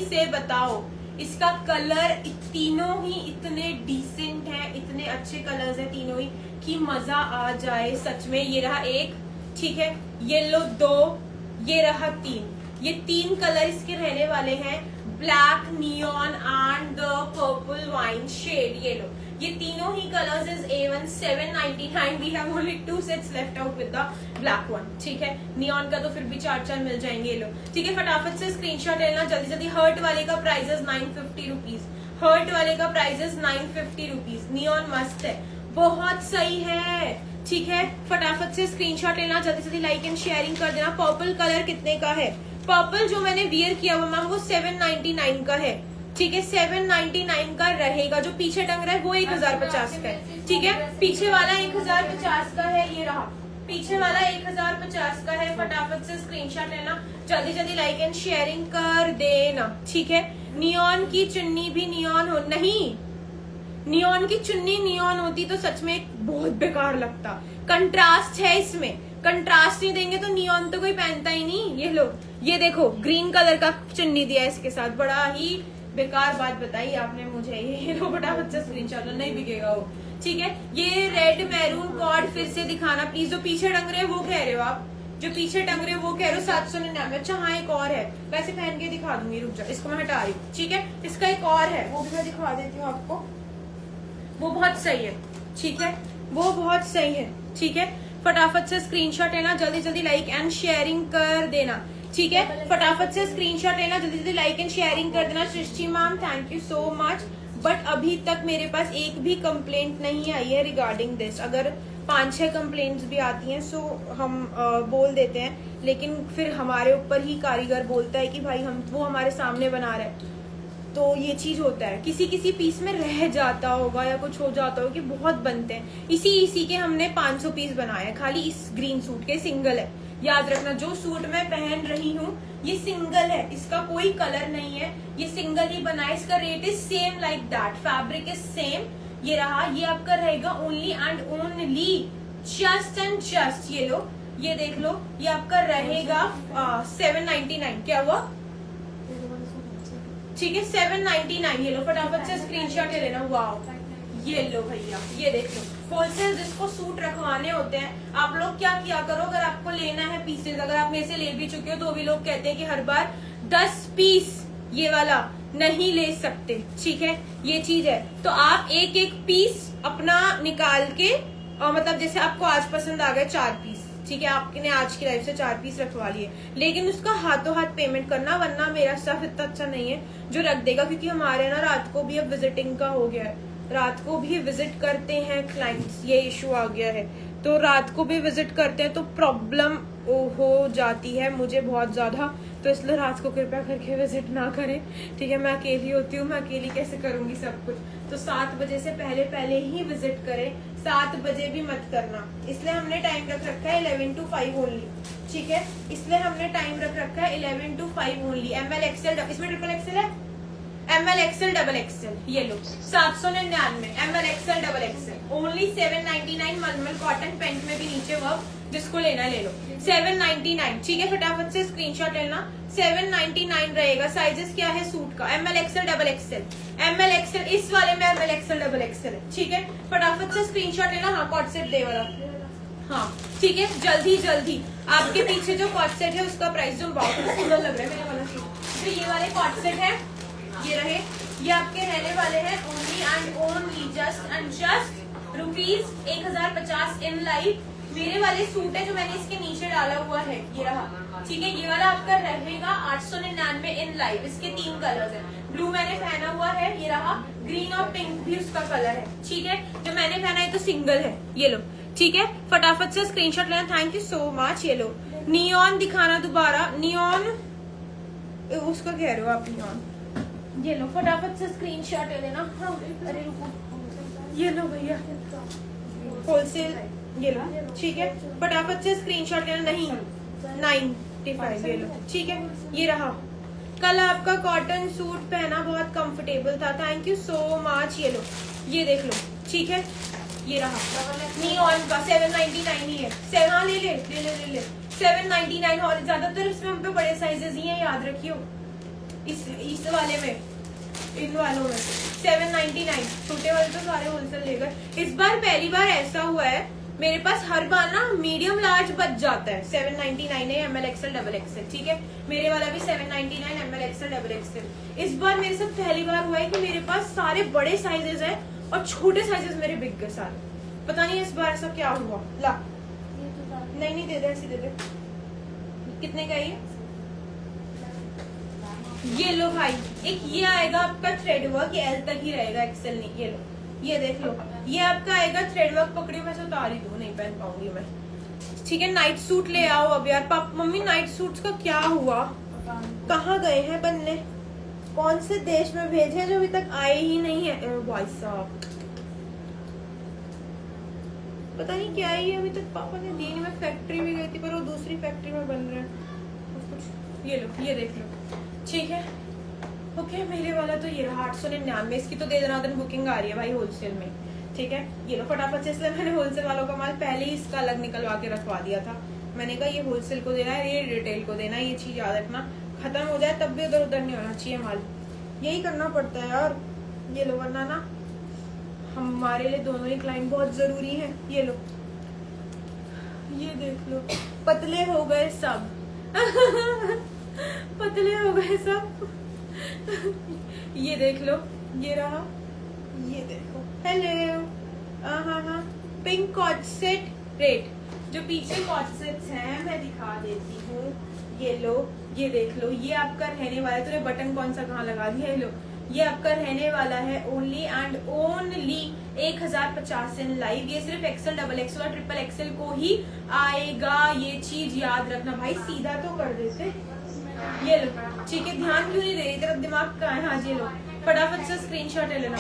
[SPEAKER 1] से बताओ। इसका कलर तीनों ही इतने डिसेंट है, इतने अच्छे कलर्स है तीनों ही कि मजा आ जाए सच में। ये रहा एक, ठीक है, ये लो 2, ये रहा 3, ये 3 कलर इसके रहने वाले हैं, black, neon and the purple wine shade. ये लो, ये तीनों ही colours is A1 799। We have only 2 sets left out with the black one, ठीक है। नियॉन का तो फिर भी 4 मिल जाएंगे। ये लो, ठीक है, फटाफट से स्क्रीनशॉट लेना जल्दी जल्दी। हर्ट वाले का प्राइस इज 950 रुपीज, हर्ट वाले का प्राइस इज 950 रुपीज। नियॉन मस्त है, बहुत सही है, ठीक है। फटाफट से स्क्रीनशॉट लेना जल्दी जल्दी, लाइक एंड शेयरिंग कर देना। पर्पल कलर कितने का है, पर्पल जो मैंने वियर किया हुआ मैम वो 799 का है, ठीक है। 799 का रहेगा। जो पीछे टंग रहा है वो 1050 का है, ठीक है। पीछे वाला 1050 का है, ये रहा पीछे वाला 1050 का है। फटाफट से स्क्रीनशॉट लेना जल्दी जल्दी, लाइक एंड शेयरिंग कर देना, ठीक है। नियॉन की चुन्नी भी नियॉन हो, नहीं नियॉन की चुन्नी नियॉन होती तो सच में बहुत बेकार लगता। कंट्रास्ट है इसमें, कंट्रास्ट नहीं देंगे तो नियॉन तो कोई पहनता ही नहीं। ये लो, ये देखो ग्रीन कलर का चुन्नी दिया है इसके साथ, बड़ा ही बेकार बात बताई आपने मुझे। ये लो, फटाफट से स्क्रीनशॉट लो, नहीं बिकेगा वो, ठीक है। ये रेड मैरून कॉर्ड फिर से दिखाना प्लीज। जो पीछे टंग रहे हैं वो कह रहे हो आप, जो पीछे टंग रहे हो वो कह रहे हो 799। अच्छा हाँ, एक और है, वैसे पहन के दिखा दूंगी, रुक जाओ, इसको मैं हटा रही हूँ, ठीक है। इसका एक और है, वो भी मैं दिखा देती हूँ आपको, वो बहुत सही है, ठीक है, वो बहुत सही है, ठीक है। फटाफट से स्क्रीनशॉट लेना जल्दी जल्दी, लाइक एंड शेयरिंग कर देना, ठीक है। फटाफट से स्क्रीनशॉट लेना जल्दी जल्दी, लाइक एंड शेयरिंग कर देना। Srishti ma'am thank you so much, but अभी तक मेरे पास एक भी कंप्लेंट नहीं आई है रिगार्डिंग दिस। अगर 5-6 कंप्लेंट्स भी आती हैं सो हम बोल देते हैं, लेकिन फिर हमारे ऊपर ही कारीगर बोलता है कि भाई वो हमारे सामने बना रहे हैं, तो ये चीज होता है। किसी किसी पीस में रह जाता होगा या कुछ हो जाता होगा कि बहुत बनते हैं। इसी के हमने 500 पीस बनाए हैं, खाली इस ग्रीन सूट के सिंगल है। याद रखना, जो सूट मैं पहन रही हूँ ये सिंगल है, इसका कोई कलर नहीं है, ये सिंगल ही बना है। इसका rate is same like that, fabric is same. ये रहा, ये आपका रहेगा only and only just and just, ये लो, ये देख लो, ये आपका रहेगा 799। क्या हुआ, ठीक है, 799। ये लो, फटाफट से स्क्रीनशॉट ले लेना। वाओ, ये लो भैया, ये देख लो। होलसेल जिसको सूट रखवाने होते हैं, आप लोग क्या किया करो, अगर आपको लेना है पीसेज, अगर आप मेरे से ले भी चुके हो तो भी लोग कहते हैं कि हर बार 10 पीस ये वाला नहीं ले सकते, ठीक है, ये चीज है। तो आप एक एक पीस अपना निकाल के, मतलब जैसे आपको आज पसंद आ गए 4 पीस, ठीक है, आपने आज की लाइफ से 4 पीस रखवा लिए, लेकिन उसका हाथों हाथ पेमेंट करना, वरना मेरा स्टाफ इतना अच्छा नहीं है जो रख देगा। क्योंकि हमारे ना रात को भी अब विजिटिंग का हो गया है, रात को भी विजिट करते हैं क्लाइंट्स, ये इशू आ गया है, तो रात को भी विजिट करते हैं तो प्रॉब्लम हो जाती है मुझे बहुत ज्यादा, तो इसलिए रात को कृपया करके विजिट ना करें, ठीक है। मैं अकेली होती हूँ, मैं अकेली कैसे करूंगी सब कुछ, तो 7 बजे से पहले ही विजिट करें। 7 बजे भी मत करना, इसलिए हमने टाइम रख रखा है 11 to 5 ओनली, ठीक है। इसलिए हमने टाइम रख रखा है 11 to 5 ओनली। ML XL, इसमें ट्रिपल एक्सएल है, ML XL डबल एक्सएल, ये लो 799 ML XL double XL only 799। मलमल कॉटन पैंट में भी नीचे वर्क, जिसको लेना ले लो 799, ठीक है। फटाफट से स्क्रीनशॉट लेना, 799 रहेगा। साइजेस क्या है सूट का, ML XL double XL, ML XL, इस वाले में ML XL डबल एक्सएल है, ठीक है। फटाफट से स्क्रीनशॉट लेना। हाँ कॉट सेट दे वाला, हाँ ठीक है, जल्दी जल्दी। आपके पीछे जो कॉट सेट है उसका प्राइस जो बहुत सुंदर लग रहा है मेरे वाला सूट, तो ये वाले कॉट सेट है, ये रहे, ये आपके रहने वाले हैं only and only just and just ₹1050 in live. मेरे वाले सूट है जो मैंने इसके नीचे डाला हुआ है, ये रहा, ठीक है। ये वाला आपका रहेगा 899 इन लाइव। इसके 3 कलर्स हैं, ब्लू मैंने पहना हुआ है, ये रहा, ग्रीन और पिंक भी उसका कलर है, ठीक है। जो मैंने पहना है तो सिंगल है, ये लो, ठीक है। फटाफट से स्क्रीनशॉट लेना, थैंक यू सो मच। ये लो, नियॉन दिखाना दोबारा, नियॉन उसका कह रहे हो आप, नियॉन, ये लो फटाफट से स्क्रीनशॉट ले लेना। हाँ अरे रुको, ये लो भैया होलसेल, ये लो, ठीक है। फटाफट से स्क्रीनशॉट लेना, नहीं 95, ये लो, ठीक है। ये रहा, कल आपका कॉटन सूट पहना बहुत कंफर्टेबल था, थैंक यू सो मच। ये लो, ये देख लो, ठीक है। ये रहा नियॉन का 799 ही है, हाँ ले ले ले ले ले ले 799। और ज्यादातर इसमें हम पे बड़े साइजेस ही हैं, याद रखियो। इस वाले में, इन वालों में 799, छोटे वाले तो सारे होलसेल ले गए। इस बार पहली बार ऐसा हुआ है मेरे पास, हर बार ना मीडियम लार्ज बच जाता है। 799 है ML XL डबल एक्सएल, ठीक है। मेरे वाला भी 799 ML XL डबल एक्सएल। इस बार मेरे साथ पहली बार हुआ है कि मेरे पास सारे बड़े साइजेस हैं और छोटे साइजेस मेरे बिक गए सारे। पता नहीं इस बार ऐसा क्या हुआ। ला नहीं दे दे, ऐसे दे दे। कितने का ये लो भाई, एक ये आएगा आपका थ्रेड वर्क, ये L तक ही रहेगा, एक्सेल नहीं। ये लो, ये देख लो, ये आपका आएगा थ्रेड वर्क। पकड़ी मैं से उतार ही दूं, नहीं पहन पाऊंगी मैं, ठीक है। नाइट सूट ले आओ अब यार। मम्मी नाइट सूट्स का क्या हुआ, कहाँ गए हैं बनने, कौन से देश में भेजे जो अभी तक आए ही नहीं है। भाई साहब पता नहीं क्या है ये, अभी तक पापा ने दी नहीं। मैं फैक्ट्री भी गई थी पर वो दूसरी फैक्ट्री में बन रहे हैं। ये लो, ये देख लो, ठीक है। ओके, मेरे वाला तो ये रहा 899। इसकी तो दे देना दिन बुकिंग आ रही है भाई होलसेल में, ठीक है। ये लो फटाफट से, इसलिए मैंने होलसेल वालों का माल पहले ही इसका अलग निकलवा के रखवा दिया था। मैंने कहा ये होलसेल को देना है, ये रिटेल को देना है, ये चीज याद रखना। खत्म हो जाए तब भी उधर उधर नहीं होना चाहिए माल, यही करना पड़ता है यार। ये लो, वरना ना हमारे लिए दोनों ही क्लाइंट बहुत जरूरी है। ये लो, ये देख लो, पतले हो गए सब पतले हो गए सब ये देख लो, ये रहा, ये देखो, हेलो, हाँ पिंक कॉट सेट रेट। जो पीछे कॉट सेट्स हैं मैं दिखा देती हूँ। ये लो, ये देख लो, ये आपका रहने वाला है। तूने बटन कौन सा कहाँ लगा दिया, लो, ये आपका रहने वाला है only and only 1050 in live. ये सिर्फ एक्सेल, डबल एक्सेल और ट्रिपल एक्सेल को ही आएगा, ये चीज याद रखना भाई। सीधा तो कर देते, ये लो, ठीक है। ध्यान क्यों नहीं दे रही, तेरा दिमाग कहाँ है। हाँ, ये लो, फटाफट से स्क्रीनशॉट ले लेना,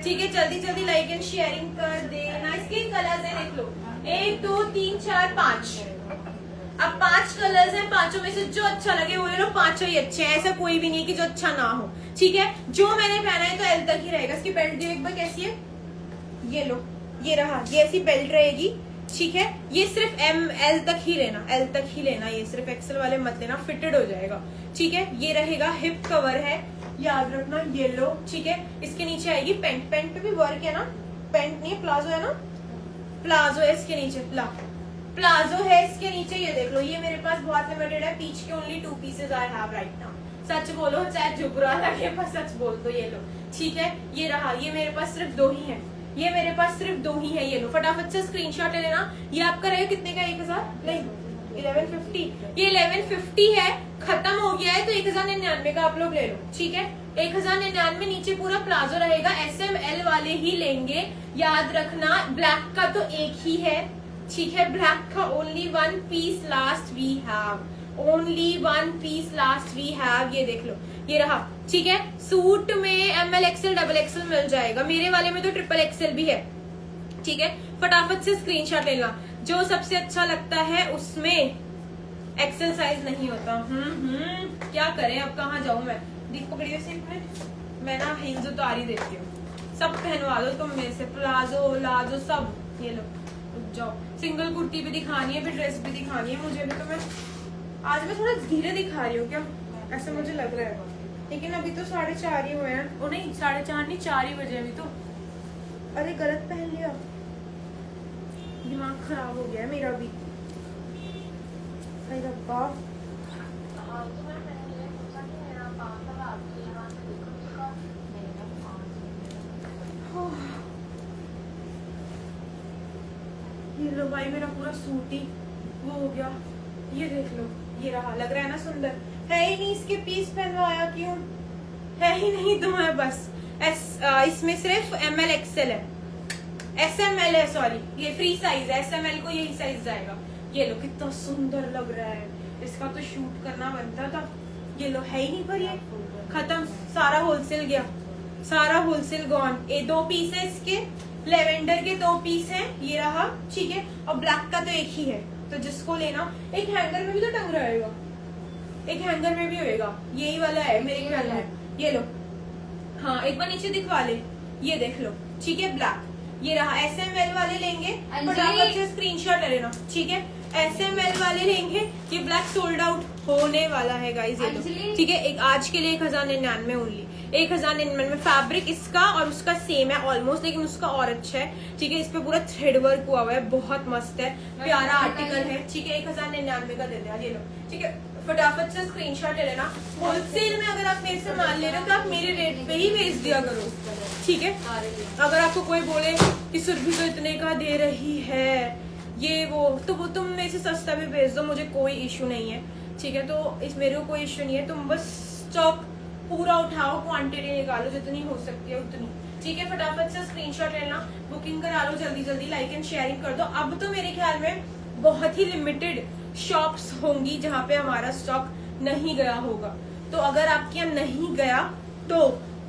[SPEAKER 1] ठीक है। जल्दी जल्दी लाइक एंड शेयरिंग कर देना। इसके कलर्स हैं, देख लो, 1 2 3 4 5। अब 5 कलर्स हैं, पांचों में से जो अच्छा लगे वो ले लो। पांचों ही अच्छे हैं, ऐसा कोई भी नहीं कि जो अच्छा ना हो, ठीक है। जो मैंने पहना है तो L तक ही रहेगा। इसकी बेल्ट एक बार कैसी है, ये लो, ये रहा, ये ऐसी बेल्ट रहेगी, ठीक है। ये सिर्फ ML तक ही लेना, L तक ही लेना, ये सिर्फ एक्सेल वाले मत लेना, फिटेड हो जाएगा, ठीक है। ये रहेगा, हिप कवर है, याद रखना। ये लो, ठीक है। इसके नीचे आएगी पेंट, पेंट पे भी वर्क है ना, पेंट नहीं है, प्लाजो है ना, प्लाजो है इसके नीचे, प्लाजो है इसके नीचे। ये देख लो, ये मेरे पास बहुत लिमिटेड है, पीच के only 2 pieces I have right now. सच बोलो चाहे चुप रहा लगे, पर सच बोल दो। ये लो, ठीक है। ये रहा, ये मेरे पास सिर्फ 2 ही है, ये मेरे पास सिर्फ 2 ही है। ये लो, फटाफट से स्क्रीनशॉट ले लेना। ये आपका रहेगा कितने का, 1000 नहीं 1150। ये 1150 है, खत्म हो गया है तो 1099 का आप लोग ले लो, ठीक है। 1099 नीचे पूरा प्लाजो रहेगा, SML वाले ही लेंगे, याद रखना। ब्लैक का तो एक ही है, ठीक है। ब्लैक का only 1 piece last we have, only 1 piece last we have. ये देख लो, ये रहा, ठीक है। सूट में ML XL डबल एक्सएल मिल जाएगा, मेरे वाले में तो ट्रिपल एक्सएल भी है, ठीक है। फटाफट से स्क्रीनशॉट लेना। जो सबसे अच्छा लगता है उसमें एक्सेल साइज नहीं होता। क्या करें, अब कहाँ जाऊं मैं। दीप पकड़िए से एक मिनट, मैं ना हील्स उतार ही देती हूँ। सब पहनवा दो तुम मेरे से, प्लाजो लाजो सब। ये लो रुक जाओ, सिंगल कुर्ती भी दिखानी है, भी ड्रेस भी दिखानी है मुझे भी। तो मैं आज मैं थोड़ा धीरे दिखा रही हूँ क्या, ऐसा मुझे लग रहा है। लेकिन अभी तो 4:30 ही हुए हैं। ओ नहीं 4:30 नहीं, 4 ही बजे अभी तो। अरे गलत पहन लिया, दिमाग खराब हो गया है मेरा भी। अरे रब्बा, ये लो भाई, मेरा पूरा सूट ही वो हो गया। ये देख लो, ये रहा, लग रहा है ना सुंदर। है ही नहीं, इसके पीस पहनवाया क्यों, है ही नहीं तो मैं बस इसमें सिर्फ ML XL है, SML है, सॉरी ये फ्री साइज है, SML को यही साइज जाएगा। ये लो कितना सुंदर लग रहा है, इसका तो शूट करना बनता था। ये लो है ही नहीं, पर ये खत्म, सारा होलसेल गया, सारा होलसेल गॉन। ये 2 पीस है इसके, लेवेंडर के 2 पीस हैं, ये रहा ठीक है, और ब्लैक का तो एक ही है। तो जिसको लेना, एक हैंगर में भी तो टंग रहेगा, एक हैंगर में भी होएगा, यही वाला है मेरे ख्याल में। ये लो, हाँ एक बार नीचे दिखवा ले, ये देख लो ठीक है, ब्लैक। ये रहा, SML वाले लेंगे फटाफट से स्क्रीनशॉट ले लेना ठीक है। SML वाले लेंगे, ये ब्लैक सोल्ड आउट होने वाला है गाइस, ये लो ठीक है। एक आज के लिए 1099 ओनली, 1099 में। फैब्रिक इसका और उसका सेम है ऑलमोस्ट, लेकिन उसका और अच्छा है ठीक है। इस पे पूरा थ्रेड वर्क हुआ हुआ है, बहुत मस्त है, प्यारा आर्टिकल है ठीक है। 1099 का दे दे, ये लो ठीक है। फटाफट से स्क्रीनशॉट ले लेना। होलसेल में अगर आप मेरे से माल ले रहे हो तो आप मेरे रेट पे ही भेज दिया करो ठीक है। अगर आपको कोई बोले कि सुरभि तो इतने का दे रही है ये वो, तो वो तुम मेरे से सस्ता भी भेज दो, मुझे कोई इशू नहीं है ठीक है। तो इस मेरे को कोई इशू नहीं है, तुम बस स्टॉक पूरा उठाओ, क्वांटिटी निकालो जितनी हो सकती है उतनी ठीक है। फटाफट से स्क्रीनशॉट लेना, बुकिंग करा लो जल्दी जल्दी, लाइक एंड शेयरिंग कर दो। अब तो मेरे ख्याल में बहुत ही लिमिटेड शॉप्स होंगी जहाँ पे हमारा स्टॉक नहीं गया होगा। तो अगर आपके यहाँ नहीं गया तो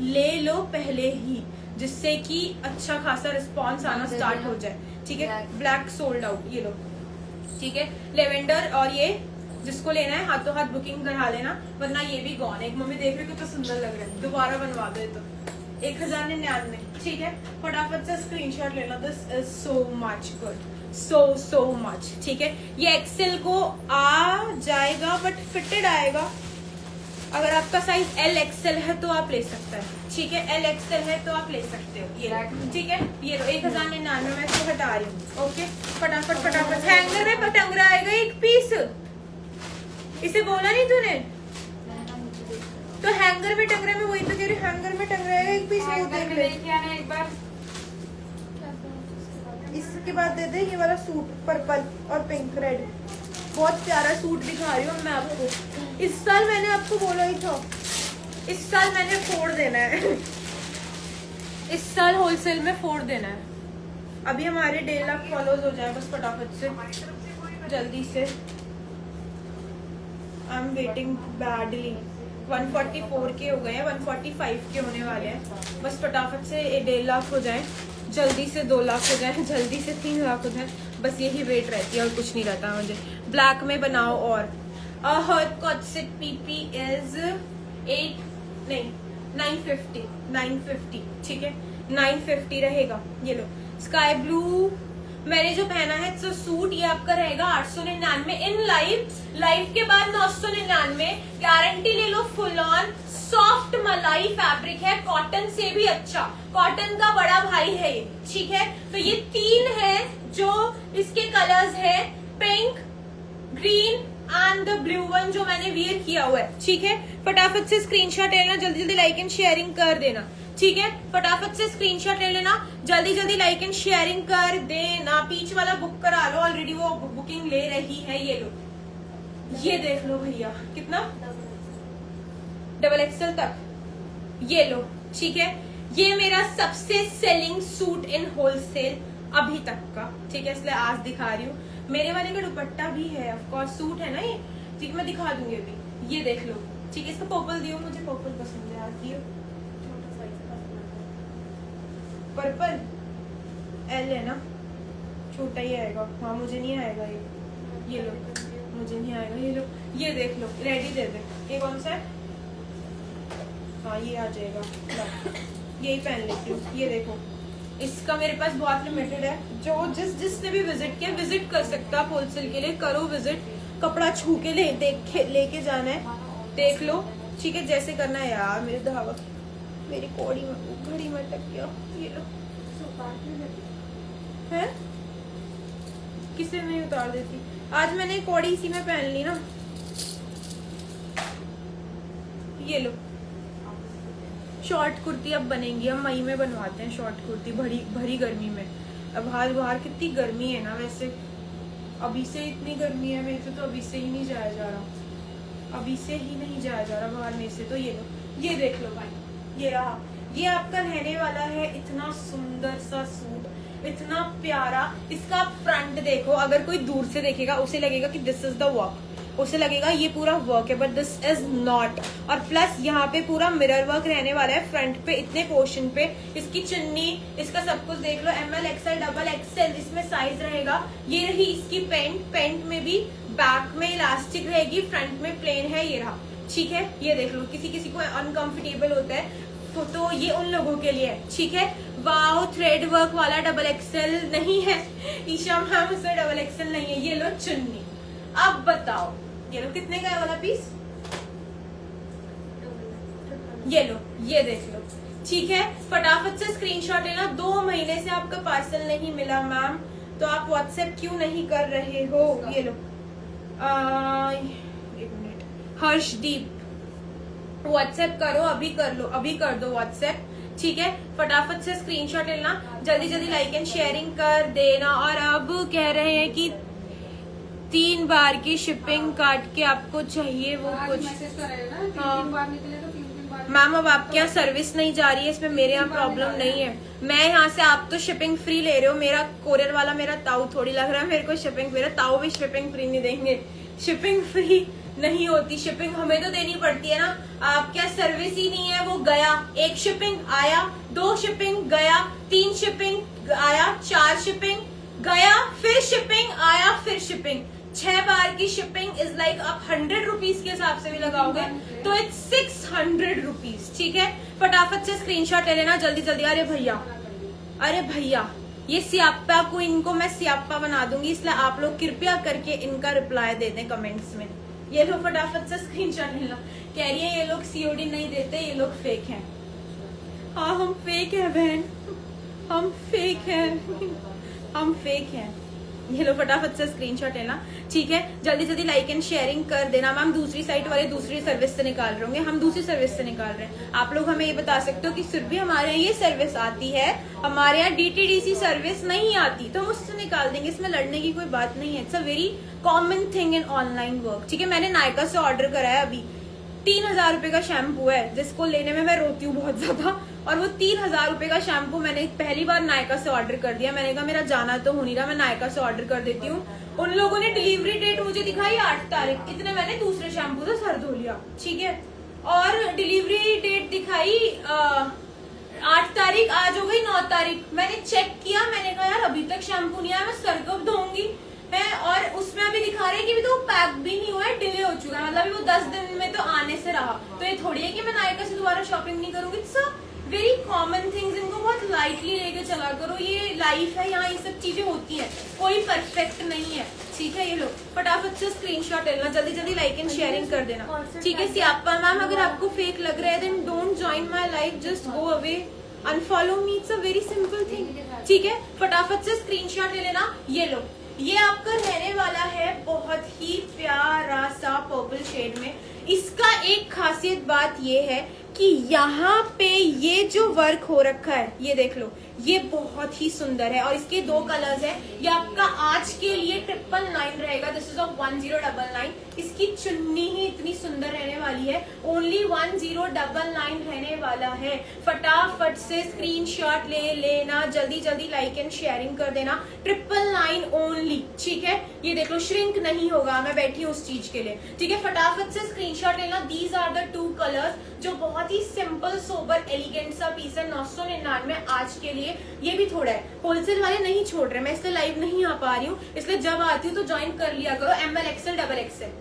[SPEAKER 1] ले लो पहले ही, जिससे कि अच्छा खासा रिस्पॉन्स आना स्टार्ट हो जाए ठीक है। ब्लैक सोल्ड आउट, ये लो ठीक है। लेवेंडर और ये जिसको लेना है हाथों हाथ बुकिंग करा लेना, वरना ये भी गॉन है। एक मम्मी देख रही कितना तो सुंदर लग रहा है, दोबारा बनवा दो। तो 1099 ठीक है। फटाफट से स्क्रीनशॉट लेना, this is so much good, so much ठीक है। ये एक्सेल को आ जाएगा बट फिटेड आएगा। अगर आपका साइज LXL है तो आप ले सकते हैं ठीक है, LXL है तो आप ले सकते हो ये ठीक है। ये लो 1099 में इसको हटा रही हूँ ओके। फटाफट फटाफट, हैंगर में टंग रहा है एक पीस, इसे बोला नहीं तूने तो हैंगर में टंग रहा है, मैं वही तो कह रही हूँ, हैंगर में टंग रहा है एक पीस। एक बार इसके बाद दे दे ये वाला सूट, पर्पल और पिंक रेड, बहुत प्यारा सूट दिखा रही हूँ मैं आपको। इस साल मैंने आपको बोला ही था, इस साल मैंने फोड़ देना है इस साल होलसेल में फोड़ देना है। अभी हमारे 1.5 लाख फॉलोअर्स हो जाए बस फटाफट से जल्दी से। I am waiting badly. 144 के हो गए हैं, 145 के होने वाले हैं। बस फटाफट से 1.5 लाख हो जाए, जल्दी से 2 लाख हो जाए, जल्दी से 3 लाख हो जाए, बस यही वेट रहती है और कुछ नहीं रहता मुझे। ब्लैक में बनाओ। और PP इज 950 ठीक है, 950 रहेगा। ये लो स्काई ब्लू मैंने जो पहना है तो सूट, ये आपका रहेगा 899 इन लाइव के बाद 999। गारंटी ले लो, फुल ऑन सॉफ्ट मलाई फैब्रिक है, कॉटन से भी अच्छा, कॉटन का बड़ा भाई है ये ठीक है। तो ये 3 है जो इसके कलर्स है, pink, green and the blue one जो मैंने वियर किया हुआ है ठीक है। फटाफट से स्क्रीनशॉट लेना, जल्दी जल्दी लाइक एंड शेयरिंग कर देना ठीक है। फटाफट से स्क्रीनशॉट ले लेना, जल्दी जल्दी लाइक एंड शेयरिंग कर देना। पीच वाला बुक करा लो, ऑलरेडी वो बुकिंग ले रही है। ये लो, ये देख लो भैया कितना, XXL तक, ये लो ठीक है। ये मेरा सबसे सेलिंग सूट इन होलसेल अभी तक का ठीक है, इसलिए आज दिखा रही हूँ। मेरे वाले का दुपट्टा भी है, ऑफ कोर्स सूट है ना ये ठीक है, मैं दिखा दूंगी अभी। ये देख लो ठीक है, इसका पर्पल दियो, मुझे पर्पल पसंद है यार। दियो पर्पल L है ना, छोटा ही आएगा। हाँ मुझे नहीं आएगा ये लो, मुझे नहीं आएगा ये लो, ये देख लो, रेडी दे दे। ये कौन सा है? हाँ ये आ जाएगा, यही पहन लेती हूँ। ये देखो, इसका मेरे पास बहुत लिमिटेड है। जो जिसने भी विजिट किया, विजिट कर सकता है होलसेल के लिए, करो विजिट। कपड़ा छू के लेके जाना है, देख लो, ठीक है, जैसे करना है। यार मेरे धावा, मेरी कोड़ी में घड़ी में अटक गया। ये लो है, किसे नहीं उतार देती। आज मैंने कोड़ी इसी में पहन ली ना। ये लो, शॉर्ट कुर्ती अब बनेंगी, हम मई में बनवाते हैं शॉर्ट कुर्ती, भरी गर्मी में। अब बाहर कितनी गर्मी है ना, वैसे अभी से इतनी गर्मी है, मेरे से तो अभी से ही नहीं जाया जा रहा, अभी से ही नहीं जाया जा रहा बाहर में से। तो ये लो, ये देख लो भाई, ये रहा, ये आपका रहने वाला है। इतना सुंदर सा सूट, इतना प्यारा। इसका फ्रंट देखो, अगर कोई दूर से देखेगा उसे लगेगा कि दिस इज द वर्क, उसे लगेगा ये पूरा वर्क है, बट दिस इज नॉट। और प्लस यहाँ पे पूरा मिरर वर्क रहने वाला है फ्रंट पे, इतने पोर्शन पे। इसकी चुन्नी, इसका सब कुछ देख लो, ML XL XXL इसमें साइज रहेगा। ये रही इसकी पेंट में भी बैक में इलास्टिक रहेगी, फ्रंट में प्लेन है। ये रहा, ठीक है, ये देख लो। किसी को अनकंफर्टेबल होता है तो ये उन लोगों के लिए है, ठीक है। वाओ, थ्रेड वर्क वाला XXL नहीं है ईशा मैम, उसमें XXL नहीं है। ये लो चुन्नी। अब बताओ, ये लो कितने का है वाला पीस? ये लो, ये देख लो, ठीक है। फटाफट से स्क्रीनशॉट लेना। 2 महीने से आपका पार्सल नहीं मिला मैम, तो आप व्हाट्सएप क्यों नहीं कर रहे हो? ये लो, 1 मिनट, हर्षदीप व्हाट्सएप करो, अभी कर लो, अभी कर दो व्हाट्सएप, ठीक है। फटाफट से स्क्रीनशॉट लेना, जल्दी जल्दी लाइक एंड शेयरिंग कर देना। और अब कह रहे हैं कि 3 बार की शिपिंग काट के आपको चाहिए वो कुछ। मैम अब आपके यहाँ सर्विस नहीं जा रही है, इसमें मेरे यहाँ प्रॉब्लम नहीं है। मैं यहाँ से, आप तो शिपिंग फ्री ले रहे हो, मेरा कोरियर वाला मेरा ताऊ थोड़ी लग रहा है मेरे को शिपिंग, मेरा ताऊ भी शिपिंग फ्री नहीं देंगे। शिपिंग फ्री नहीं होती, शिपिंग हमें तो देनी पड़ती है ना। आपके यहाँ सर्विस ही नहीं है, वो गया। 1 शिपिंग आया, 2 शिपिंग गया, 3 शिपिंग आया, 4 शिपिंग गया, फिर शिपिंग आया, फिर शिपिंग। 6 बार की शिपिंग इज लाइक आप 100 रुपीज के हिसाब से भी लगाओगे तो इट्स 600 रुपीज, ठीक है। फटाफट से स्क्रीनशॉट ले लेना जल्दी जल्दी। अरे भैया, ये सियाप्पा को, इनको मैं सियाप्पा बना दूंगी, इसलिए आप लोग कृपया करके इनका रिप्लाई दे दें कमेंट्स में। ये लोग फटाफट से स्क्रीनशॉट लेना। कह रही है ये लोग COD नहीं देते, ये लोग फेक हैं। हाँ हम फेक है बहन, हम फेक हैं। ये लो फटाफट से स्क्रीनशॉट लेना, ठीक है। जल्दी जल्दी लाइक एंड शेयरिंग कर देना। मैम दूसरी साइट वाले दूसरी सर्विस से निकाल रहे होंगे, हम दूसरी सर्विस से निकाल रहे हैं। आप लोग हमें ये बता सकते हो कि सिर्फ भी हमारे यहाँ ये सर्विस आती है, हमारे यहाँ DTDC सर्विस नहीं आती, तो हम उससे निकाल देंगे। इसमें लड़ने की कोई बात नहीं है। It's a very common thing in online work, ठीक है। मैंने नायका से ऑर्डर करा है, अभी 3000 रुपए का शैम्पू है, जिसको लेने में मैं रोती हूँ बहुत ज्यादा। और वो 3000 रुपए का शैम्पू मैंने पहली बार नायका से ऑर्डर कर दिया। मैंने कहा मेरा जाना तो हो नहीं रहा, मैं नायका से ऑर्डर कर देती हूँ। उन लोगों ने डिलीवरी डेट मुझे दिखाई 8 तारीख, इतने मैंने दूसरे शैम्पू से सर धो लिया, ठीक है। और डिलीवरी डेट दिखाई 8 तारीख, आज हो गई 9 तारीख। मैंने चेक किया, मैंने कहा यार अभी तक शैम्पू नहीं आया, मैं सर कब धोऊंगी है। और उसमें अभी दिखा रहे हैं कि भी तो पैक भी नहीं हुआ है, डिले हो चुका है, मतलब वो 10 दिन में तो आने से रहा। तो ये थोड़ी है कि मैं नायका से दोबारा शॉपिंग नहीं करूंगी। It's a very common things, इनको बहुत लाइटली लेके चला करो। ये लाइफ है, यहाँ ये सब चीजें होती हैं, कोई परफेक्ट नहीं है, ठीक है। ये लोग फटाफट से स्क्रीनशॉट लेना, जल्दी जल्दी लाइक एंड शेयरिंग कर देना, ठीक है। सियाप्पा मैम अगर आपको फेक लग रहा है then don't join my life, just go away, unfollow me. It's a very simple thing, ठीक है। फटाफट से स्क्रीनशॉट ले लेना। ये लो, ये आपका रहने वाला है बहुत ही प्यारा सा पर्पल शेड में। इसका एक खासियत बात ये है कि यहाँ पे ये जो वर्क हो रखा है, ये देख लो, ये बहुत ही सुंदर है। और इसके 2 कलर्स है। ये आपका आज के लिए 999 रहेगा, दिस इज 1099। इसकी चुन्नी ही इतनी सुंदर रहने वाली है, ओनली 1099 रहने वाला है। फटाफट से स्क्रीनशॉट ले लेना, जल्दी जल्दी लाइक एंड शेयरिंग कर देना। 999 ओनली, ठीक है। ये देख लो, श्रिंक नहीं होगा, मैं बैठी हूँ उस चीज के लिए, ठीक है। फटाफट से स्क्रीनशॉट लेना। दीज आर द 2 कलर्स जो बहुत ही सिंपल सोबर एलिगेंट सा पीस है 999 आज के लिए। ये भी थोड़ा है, होलसेल वाले नहीं छोड़ रहे, मैं इसलिए लाइव नहीं आ पा रही हूँ, इसलिए जब आती हूँ तो ज्वाइन कर लिया करो। ML XL डबल XL,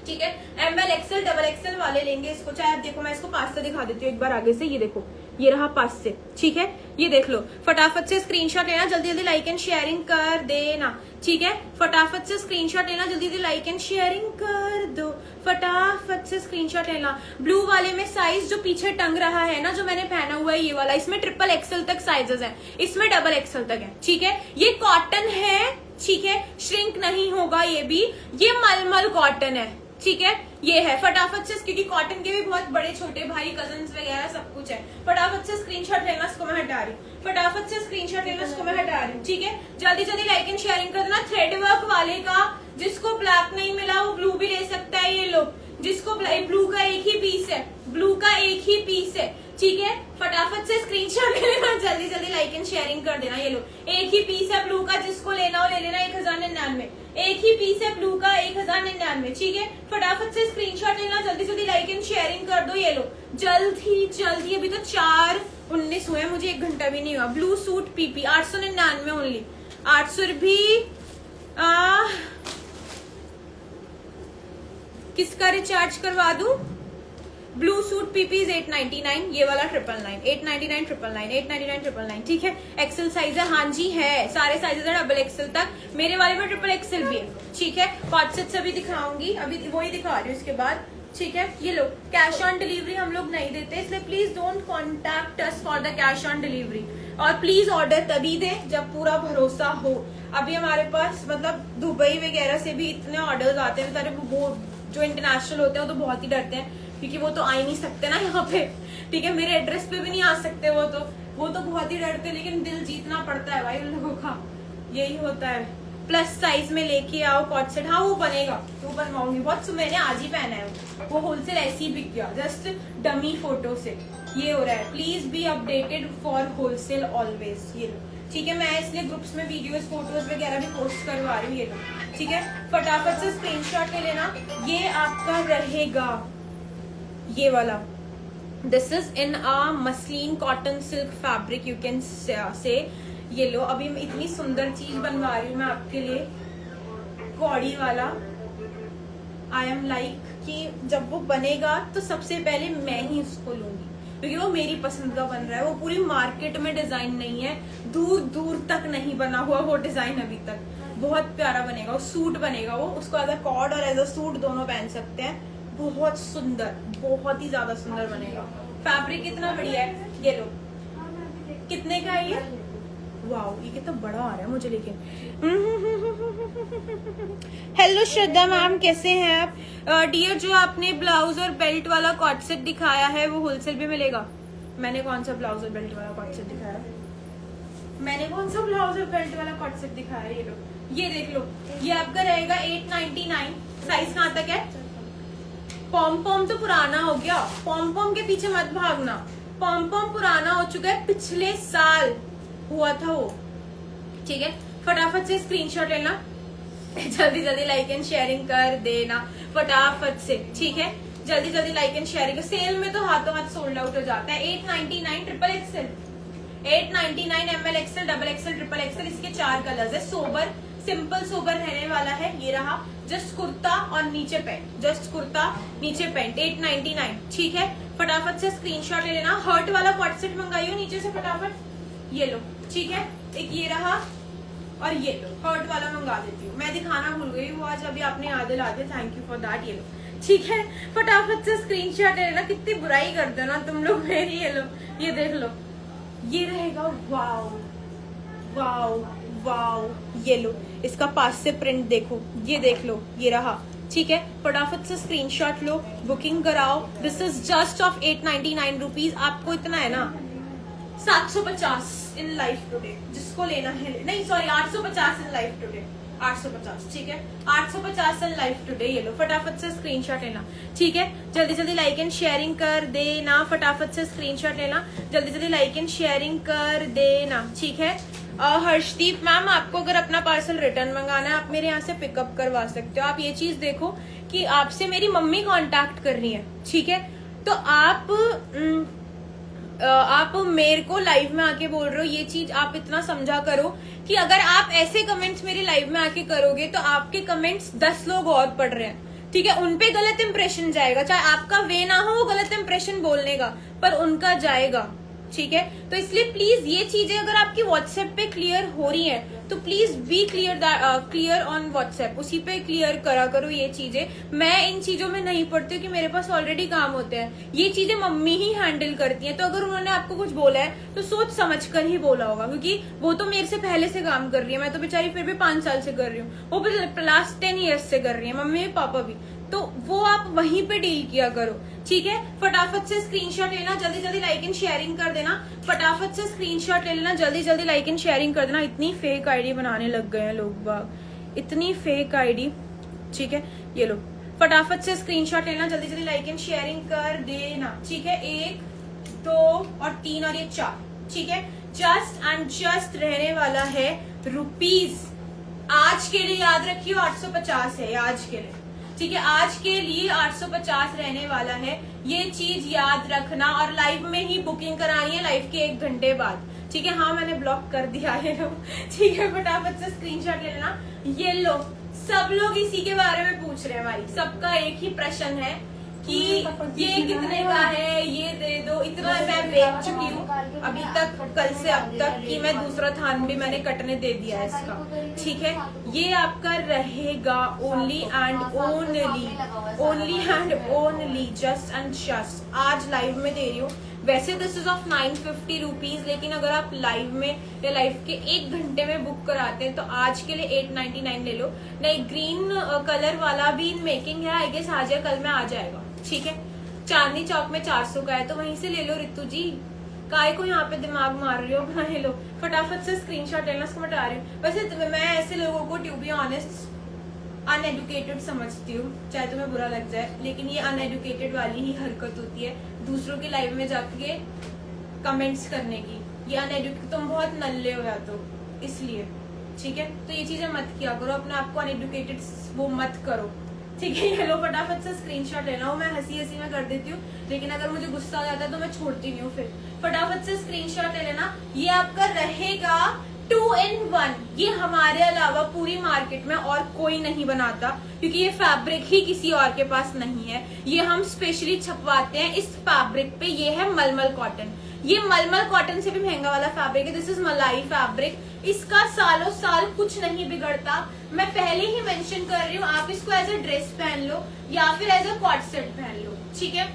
[SPEAKER 1] ठीक है, ML XL डबल XL वाले लेंगे इसको। चाहे आप देखो, मैं इसको पास से दिखा देती हूँ एक बार आगे से, ये देखो ये रहा पास से, ठीक है, ये देख लो। फटाफट से स्क्रीनशॉट लेना, जल्दी जल्दी लाइक एंड शेयरिंग कर देना, ठीक है, फटाफट से स्क्रीनशॉट लेना, जल्दी जल्दी लाइक एंड शेयरिंग कर दो, फटाफट से स्क्रीनशॉट लेना। ब्लू वाले में साइज जो पीछे टंग रहा है ना, जो मैंने पहना हुआ है ये वाला, इसमें ट्रिपल XL तक साइजेस है, इसमें डबल XL तक है, ठीक है। ये कॉटन है, ठीक है, श्रिंक नहीं होगा ये भी, ये मलमल कॉटन है, ठीक है, ये है। फटाफट से, क्योंकि कॉटन के भी बहुत बड़े छोटे भाई कजन्स वगैरह सब कुछ है। फटाफट से स्क्रीनशॉट लेना, इसको मैं हटा रही हूँ, फटाफट से स्क्रीनशॉट लेना, इसको मैं हटा रही हूँ, ठीक है। जल्दी जल्दी लाइक एंड शेयरिंग कर देना। थ्रेड वर्क वाले का जिसको ब्लैक नहीं मिला वो ब्लू भी ले सकता है, ये लो, जिसको ब्लू का एक ही पीस है, ब्लू का एक ही पीस है, ठीक है। फटाफट से स्क्रीनशॉट ले लेना, जल्दी जल्दी लाइक एंड शेयरिंग कर देना। ये लो, एक ही पीस है ब्लू का, जिसको लेना हो ले लेना। 1099, एक ही पीस है ब्लू का, 1099, ठीक है। फटाफट से स्क्रीनशॉट लेना, जल्दी जल्दी लाइक एंड शेयरिंग कर दो। ये लो, जल्दी जल्दी, अभी तो 4:19 हुए, मुझे 1 घंटा भी नहीं हुआ। ब्लू सूट PP 899 ओनली, 800 रुपये। किसका रिचार्ज करवा दूं? ब्लू सूट PP 899, ये वाला 999, 899 999, 899 999, ठीक है। एक्सेल साइज है, हाँ जी है, सारे साइजेस है डबल XL तक, मेरे वाले में ट्रिपल XL भी है, ठीक है। कॉर्ड से भी दिखाऊंगी, अभी वही दिखा रही हूँ इसके बाद, ठीक है। ये लो, कैश ऑन डिलीवरी हम लोग नहीं देते, इसलिए please don't contact us for the cash on delivery, और प्लीज ऑर्डर तभी दे जब पूरा भरोसा हो। अभी हमारे पास मतलब दुबई वगैरह से भी इतने ऑर्डर्स आते हैं, बेचारे वो जो इंटरनेशनल होते हैं वो तो बहुत ही डरते हैं, क्योंकि वो तो आ ही नहीं सकते ना यहाँ पे, ठीक है, मेरे एड्रेस पे भी नहीं आ सकते वो तो बहुत ही डरते हैं, लेकिन दिल जीतना पड़ता है भाई उन लोगों का, यही होता है। प्लस साइज में लेके आओ कॉट सेट, हाँ वो बनेगा, वो बनवाऊंगी, बहुत मैंने आज ही पहना है, वो होलसेल ऐसे ही बिक गया, जस्ट डमी फोटो से। ये हो रहा है, please be updated for wholesale always, ये लो, ठीक है। मैं इसलिए ग्रुप्स में वीडियोस फोटोज वगैरह भी पोस्ट करवा रही हूँ, ये लो, ठीक है। फटाफट से स्क्रीनशॉट ले लेना, ये आपका रहेगा ये वाला। This is in a muslin cotton silk fabric, you can say. ये लो, अभी मैं इतनी सुंदर चीज बनवा रही हूँ मैं आपके लिए, कौड़ी वाला। आई एम लाइक कि जब वो बनेगा तो सबसे पहले मैं ही उसको लूंगी, क्योंकि वो मेरी पसंद का बन रहा है, वो पूरी मार्केट में डिजाइन नहीं है, दूर दूर तक नहीं बना हुआ वो डिजाइन अभी तक। बहुत प्यारा बनेगा, वो सूट बनेगा, वो उसको एज अ कॉर्ड और एज अ सूट दोनों पहन सकते हैं, बहुत सुंदर, बहुत ही ज्यादा सुंदर बनेगा। फैब्रिक कितना बढ़िया है, ये लो, कितने का है ये? वाओ, ये कितना बड़ा आ रहा है मुझे, लेकिन हेलो श्रद्धा मैम, कैसे हैं आप? डियर, जो आपने ब्लाउज और बेल्ट वाला कॉट सेट दिखाया है वो होलसेल भी मिलेगा? मैंने कौन सा ब्लाउज और बेल्ट वाला कॉट सेट दिखाया? मैंने कौन सा ब्लाउज और बेल्ट वाला कॉट सेट दिखाया? ये लो, ये देख लो, ये आपका रहेगा 899। साइज कहाँ तक है? पॉम पॉम तो पुराना हो गया, पॉम पॉम के पीछे मत भागना, पॉम पॉम पुराना हो चुका है, पिछले साल हुआ था वो, ठीक है। फटाफट से स्क्रीनशॉट लेना, जल्दी जल्दी लाइक एंड शेयरिंग कर देना, फटाफट से, ठीक है। जल्दी जल्दी लाइक एंड शेयरिंग, सेल में तो हाथों हाथ सोल्ड आउट हो जाता है। 899 triple XL, 899 ML XL double XL triple XL, इसके 4 कलर्स है। सोबर, सिंपल सोबर रहने वाला है, ये रहा, जस्ट कुर्ता और नीचे पैंट, जस्ट कुर्ता नीचे पैंट, 899, ठीक है। फटाफट से स्क्रीनशॉट ले लेना। हर्ट वाला कॉट सेट मंगाइयो नीचे से फटाफट, ये लो, ठीक है। एक ये रहा और ये लो, हर्ट वाला मंगा देती हूँ, मैं दिखाना भूल गई वो आज, अभी आपने याद दिला दिया, थैंक यू फॉर दैट। ये लो, ठीक है। फटाफट से स्क्रीनशॉट ले लेना, कितनी बुराई करते हो ना तुम लोग मेरी। ये लो, ये देख लो, ये रहेगा, वाओ वाओ वाओ, ये लो, इसका पास से प्रिंट देखो, ये देख लो, ये रहा, ठीक है। फटाफट से स्क्रीनशॉट लो, बुकिंग कराओ। This is just of 899 rupees. आपको इतना है ना 750 इन लाइफ टुडे, जिसको लेना है, नहीं सॉरी 850 इन लाइफ टुडे, 850, ठीक है, 850 इन लाइफ टुडे। ये लो, फटाफट से स्क्रीनशॉट लेना, ठीक है। जल्दी जल्दी लाइक एंड शेयरिंग कर देना, फटाफट से स्क्रीनशॉट लेना, जल्दी जल्दी लाइक एंड शेयरिंग कर देना, ठीक है। हर्षदीप मैम, आपको अगर अपना पार्सल रिटर्न मंगाना है, आप मेरे यहाँ से पिकअप करवा सकते हो। आप ये चीज देखो कि आपसे मेरी मम्मी कांटेक्ट कर रही है, ठीक है। तो आप मेरे को लाइव में आके बोल रहे हो, ये चीज आप इतना समझा करो कि अगर आप ऐसे कमेंट्स मेरे लाइव में आके करोगे तो आपके कमेंट्स 10 लोग और पढ़ रहे हैं, ठीक है, उनपे गलत इंप्रेशन जाएगा। चाहे आपका वे ना हो वो गलत इंप्रेशन बोलने का, पर उनका जाएगा, ठीक है। तो इसलिए प्लीज ये चीजें अगर आपकी व्हाट्सएप पे क्लियर हो रही हैं तो please be clear on WhatsApp, उसी पे क्लियर करा करो ये चीजें। मैं इन चीजों में नहीं पड़ती हूँ कि मेरे पास ऑलरेडी काम होते हैं, ये चीजें मम्मी ही हैंडल करती हैं। तो अगर उन्होंने आपको कुछ बोला है तो सोच समझ कर ही बोला होगा, क्योंकि वो तो मेरे से पहले से काम कर रही है, मैं तो बेचारी फिर भी 5 साल से कर रही हूँ, वो भी लास्ट 10 ईयर्स से कर रही है, मम्मी पापा भी। तो वो आप वहीं पे डील किया करो, ठीक है। फटाफट से स्क्रीनशॉट लेना, जल्दी जल्दी लाइक एंड शेयरिंग कर देना। फटाफट से स्क्रीनशॉट ले लेना, जल्दी जल्दी लाइक एंड शेयरिंग कर देना। इतनी फेक आईडी बनाने लग गए हैं लोग बाग, इतनी फेक आईडी, ठीक है। ये लो, फटाफट से स्क्रीनशॉट लेना, जल्दी जल्दी लाइक एंड शेयरिंग कर देना, ठीक है। 1 2 और 3 और ये 4, ठीक है। जस्ट एंड जस्ट रहने वाला है रुपीज, आज के लिए याद रखियो 850 है आज के लिए, ठीक है। आज के लिए 850 रहने वाला है, ये चीज याद रखना। और लाइव में ही बुकिंग करानी है, लाइव के 1 घंटे बाद, ठीक है। हाँ मैंने ब्लॉक कर दिया है लोग, ठीक है। फटाफट से स्क्रीनशॉट ले लेना। ये लो, सब लोग इसी के बारे में पूछ रहे हैं भाई, सबका एक ही प्रश्न है कि ये कितने का है, ये दे दो। इतना मैं बेच चुकी हूँ अभी तक, कल से अब तक, कि मैं दूसरा थान भी मैंने कटने दे दिया है इसका, ठीक है। ये आपका रहेगा only and only just and just आज लाइव में दे रही हूँ। वैसे दिस इज ऑफ 950 रुपीज, लेकिन अगर आप लाइव में या लाइव के 1 घंटे में बुक कराते हैं तो आज के लिए 899 ले लो। नहीं, ग्रीन कलर वाला भी इन मेकिंग है, आई गेस आज या कल में आ जाएगा, ठीक है। चांदनी चौक में 400 का है, तो वहीं से ले लो रितु जी, काय को यहाँ पे दिमाग मार रही हो अपना। ले लो, फटाफट से स्क्रीनशॉट लेना, उसको बता रही हूँ। वैसे मैं ऐसे लोगों को टू बी ऑनेस्ट अनएडुकेटेड समझती हूँ, चाहे तुम्हें बुरा लग जाए, लेकिन ये अनएडुकेटेड वाली ही हरकत होती है दूसरों की लाइव में जाके कमेंट्स करने की। ये अनएडुकेटेड, तुम बहुत नल्ले हो या तो इसलिए, ठीक है। तो ये चीजें मत किया करो, अपने आप को अनएडुकेटेड वो मत करो, ठीक है। ये लो, फटाफट से स्क्रीनशॉट लेना हो। मैं हंसी हंसी में कर देती हूँ, लेकिन अगर मुझे गुस्सा आ जाता है तो मैं छोड़ती नहीं हूँ फिर। फटाफट से स्क्रीनशॉट ले लेना। ये आपका रहेगा 2 in 1। ये हमारे अलावा पूरी मार्केट में और कोई नहीं बनाता, क्योंकि ये फैब्रिक ही किसी और के पास नहीं है। ये हम स्पेशली छपवाते हैं इस फैब्रिक पे। ये है मलमल कॉटन, ये मलमल कॉटन से भी महंगा वाला फैब्रिक है। दिस इज मलाई फैब्रिक, इसका सालों साल कुछ नहीं बिगड़ता। मैं पहले ही मेंशन कर रही हूँ, आप इसको एज अ ड्रेस पहन लो या फिर एज अ कॉट सेट पहन लो, ठीक है।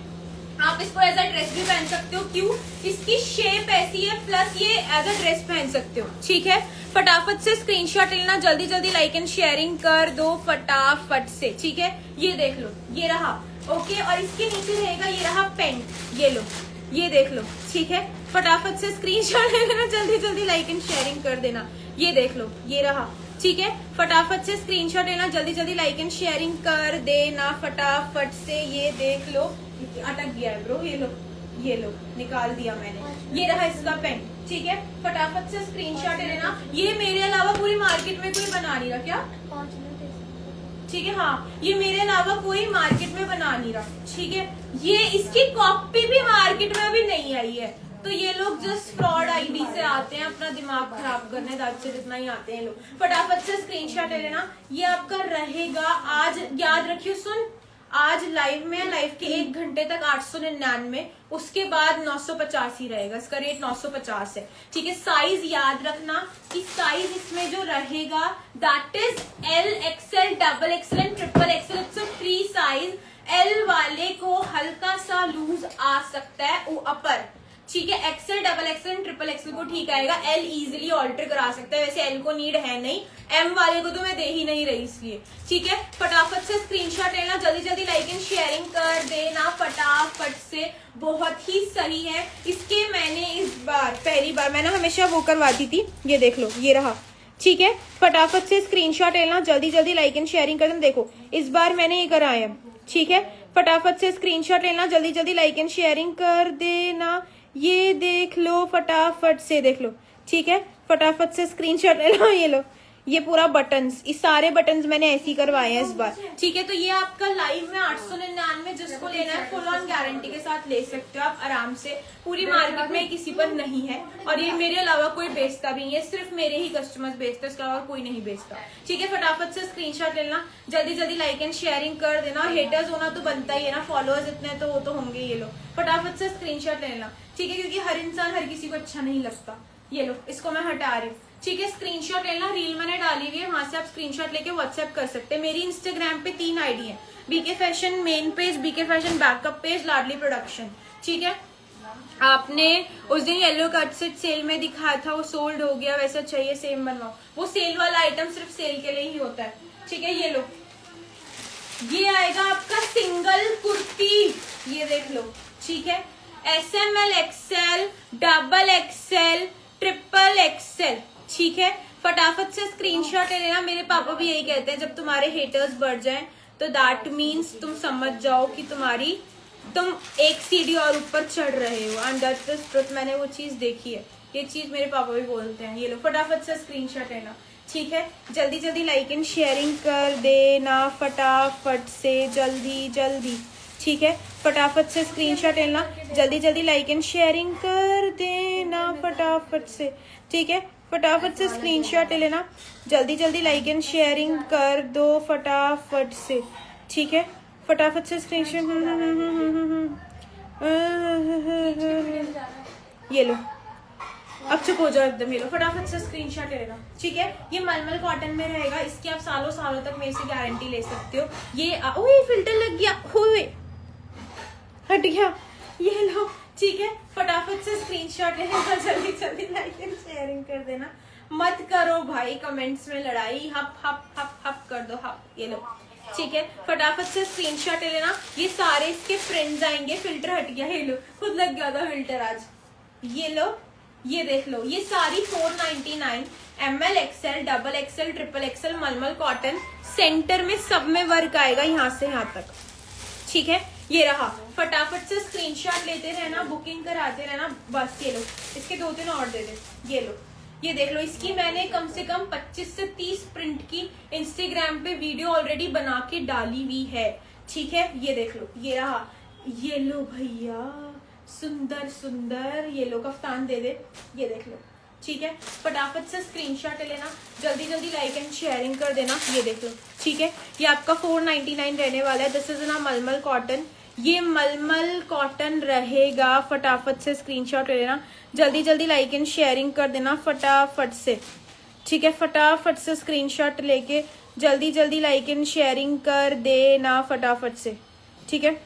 [SPEAKER 1] आप इसको एज अ ड्रेस भी पहन सकते हो, क्यों, इसकी शेप ऐसी है, प्लस ये एज अ ड्रेस पहन सकते हो, ठीक है। फटाफट से स्क्रीनशॉट लेना, जल्दी जल्दी लाइक एंड शेयरिंग कर दो फटाफट से, ठीक है। ये देख लो, ये रहा, ओके। और इसके नीचे रहेगा, ये रहा पेंट, ये लो, ये देख लो, ठीक है। फटाफट से स्क्रीनशॉट ले लेना, जल्दी जल्दी लाइक एंड शेयरिंग कर देना। ये देख लो, ये रहा, ठीक है। फटाफट से स्क्रीनशॉट लेना, जल्दी जल्दी लाइक एंड शेयरिंग कर देना फटाफट से। ये देख लो, अटक गया है ब्रो, ये लो निकाल दिया मैंने। ये रहा इसका पेन, ठीक है। फटाफट से स्क्रीनशॉट ले लेना। ये मेरे अलावा पूरी मार्केट में कोई बना नहीं रहा क्या, ठीक है। हाँ, ये मेरे अलावा कोई मार्केट में बना नहीं रहा, ठीक है। ये इसकी कॉपी भी मार्केट में अभी नहीं आई है। तो ये लोग जस्ट फ्रॉड आईडी से आते हैं अपना दिमाग खराब करने, से जितना ही आते हैं लोग। फटाफट से स्क्रीनशॉट ले लेना। ये आपका रहेगा आज, याद रखियो, सुन, आज लाइव में, लाइव के 1 घंटे तक 899, उसके बाद 950 ही रहेगा। इसका रेट 950 है, ठीक है। साइज याद रखना कि साइज इसमें जो रहेगा that is L, XL, XXL and XXL। It's a free size. L वाले को हल्का सा लूज आ सकता है वो अपर, ठीक है। XL, XXL एंड XXL को ठीक आएगा। L इजीली ऑल्टर करा सकता है, वैसे L को नीड है नहीं। M वाले को तो मैं दे ही नहीं रही इसलिए, ठीक है। फटाफट से स्क्रीनशॉट लेना, जल्दी जल्दी लाइक एंड शेयरिंग कर देना फटाफट से। बहुत ही सही है। इसके मैंने इस बार पहली बार, मैंने हमेशा वो करवाती थी, ये देख लो, ये रहा, ठीक है। फटाफट से स्क्रीनशॉट लेना, जल्दी जल्दी लाइक एंड शेयरिंग कर देना। देखो इस बार मैंने ये कराया, ठीक है। फटाफट से स्क्रीनशॉट लेना, जल्दी जल्दी लाइक एंड शेयरिंग कर देना। ये देख लो, फटाफट से देख लो, ठीक है। फटाफट से स्क्रीनशॉट ले लो, ये लो, ये पूरा बटन्स, इस सारे बटन्स मैंने ऐसे ही करवाए हैं इस बार, ठीक है। तो ये आपका लाइव में 899, जिसको लेना है फुल ऑन गारंटी के साथ ले सकते हो आप आराम से, पूरी मार्केट में किसी पर नहीं है। और ये मेरे अलावा कोई बेचता भी नहीं है, सिर्फ मेरे ही कस्टमर्स बेचते हैं, इसके अलावा कोई नहीं बेचता, ठीक है। फटाफट से स्क्रीनशॉट लेना, जल्दी जल्दी लाइक एंड शेयरिंग कर देना। हेटर्स होना तो बनता ही है ना, फॉलोअर्स इतने तो वो तो होंगे। ये लो फटाफट से स्क्रीनशॉट लेना, ठीक है, क्योंकि हर इंसान हर किसी को अच्छा नहीं लगता। ये लो इसको मैं हटा रही हूँ, ठीक है। स्क्रीनशॉट लेना, रील मैंने डाली हुई है, वहां से आप स्क्रीनशॉट लेके व्हाट्सएप कर सकते हैं। मेरी इंस्टाग्राम पे 3 आईडी है, BK fashion main page, BK fashion backup page, Ladli production, ठीक है। आपने उस दिन येलो कट सेट सेल में दिखाया था, वो सोल्ड हो गया, वैसा चाहिए सेम बनवाओ। वो सेल वाला आइटम सिर्फ सेल के लिए ही होता है, ठीक है। ये लो, ये आएगा आपका सिंगल कुर्ती, ये देख लो, ठीक है। SML XL, double XL, triple XL, ठीक है। फटाफट से स्क्रीनशॉट ले लेना। मेरे पापा भी यही कहते हैं, जब तुम्हारे हेटर्स बढ़ जाएं तो दैट मीन्स तुम समझ जाओ कि तुम एक सीढ़ी और ऊपर चढ़ रहे हो। एंड दैट्स द ट्रुथ, मैंने वो चीज देखी है, ये चीज मेरे पापा भी बोलते हैं। ये लो फटाफट से स्क्रीनशॉट लेना, ठीक है। जल्दी जल्दी लाइक एंड शेयरिंग कर देना फटाफट से, जल्दी जल्दी, ठीक है। फटाफट से स्क्रीनशॉट लेना, जल्दी जल्दी लाइक एंड शेयरिंग कर देना फटाफट से, ठीक है। फटाफट से स्क्रीनशॉट ले लेना, जल्दी जल्दी लाइक एंड शेयरिंग कर दो फटाफट से, ठीक है। फटाफट से स्क्रीनशॉट, ये लो, अब चुप हो जाओ एकदम। ये लो फटाफट से स्क्रीनशॉट ले लेना, ठीक है। ये मलमल कॉटन में रहेगा, इसकी आप सालों सालों तक मेरे से गारंटी ले सकते हो। ये फिल्टर लग गया, हुए हट गया, ये लो, ठीक है। फटाफट से स्क्रीनशॉट लेना, जल्दी जल्दी लाइक एंड शेयरिंग कर देना। मत करो भाई कमेंट्स में लड़ाई, हप हप हप हप कर दो, हप। ये लो, ठीक है। फटाफट से स्क्रीनशॉट ले लेना। ये सारे इसके फ्रेंड्स आएंगे, फिल्टर हट गया, ये लो, खुद लग गया था फिल्टर आज। ये लो, ये देख लो, ये सारी 499, ML XL, double XL, triple XL, मलमल कॉटन, सेंटर में सब में वर्क आएगा यहाँ से यहाँ तक, ठीक है। ये रहा, फटाफट से स्क्रीनशॉट लेते रहना, बुकिंग कराते रहना, बस। ये लो, इसके 2-3 और दे दे। ये लो, ये देख लो, इसकी मैंने कम से कम 25 से 30 प्रिंट की इंस्टाग्राम पे वीडियो ऑलरेडी बना के डाली हुई है, ठीक है। ये देख लो, ये रहा, ये लो भैया, सुंदर सुंदर, ये लो कफ्तान दे दे, ये देख लो, ठीक है। फटाफट से स्क्रीनशॉट लेना, जल्दी जल्दी लाइक एंड शेयरिंग कर देना, ये देख लो, ठीक है। ये आपका 499 रहने वाला है। दिस इज ना मलमल कॉटन, ये मलमल कॉटन रहेगा। फटाफट से स्क्रीनशॉट ले लेना, जल्दी जल्दी लाइक एंड शेयरिंग कर देना फटाफट से, ठीक है। फटाफट से स्क्रीनशॉट लेके जल्दी जल्दी लाइक एंड शेयरिंग कर देना फटाफट से, ठीक है।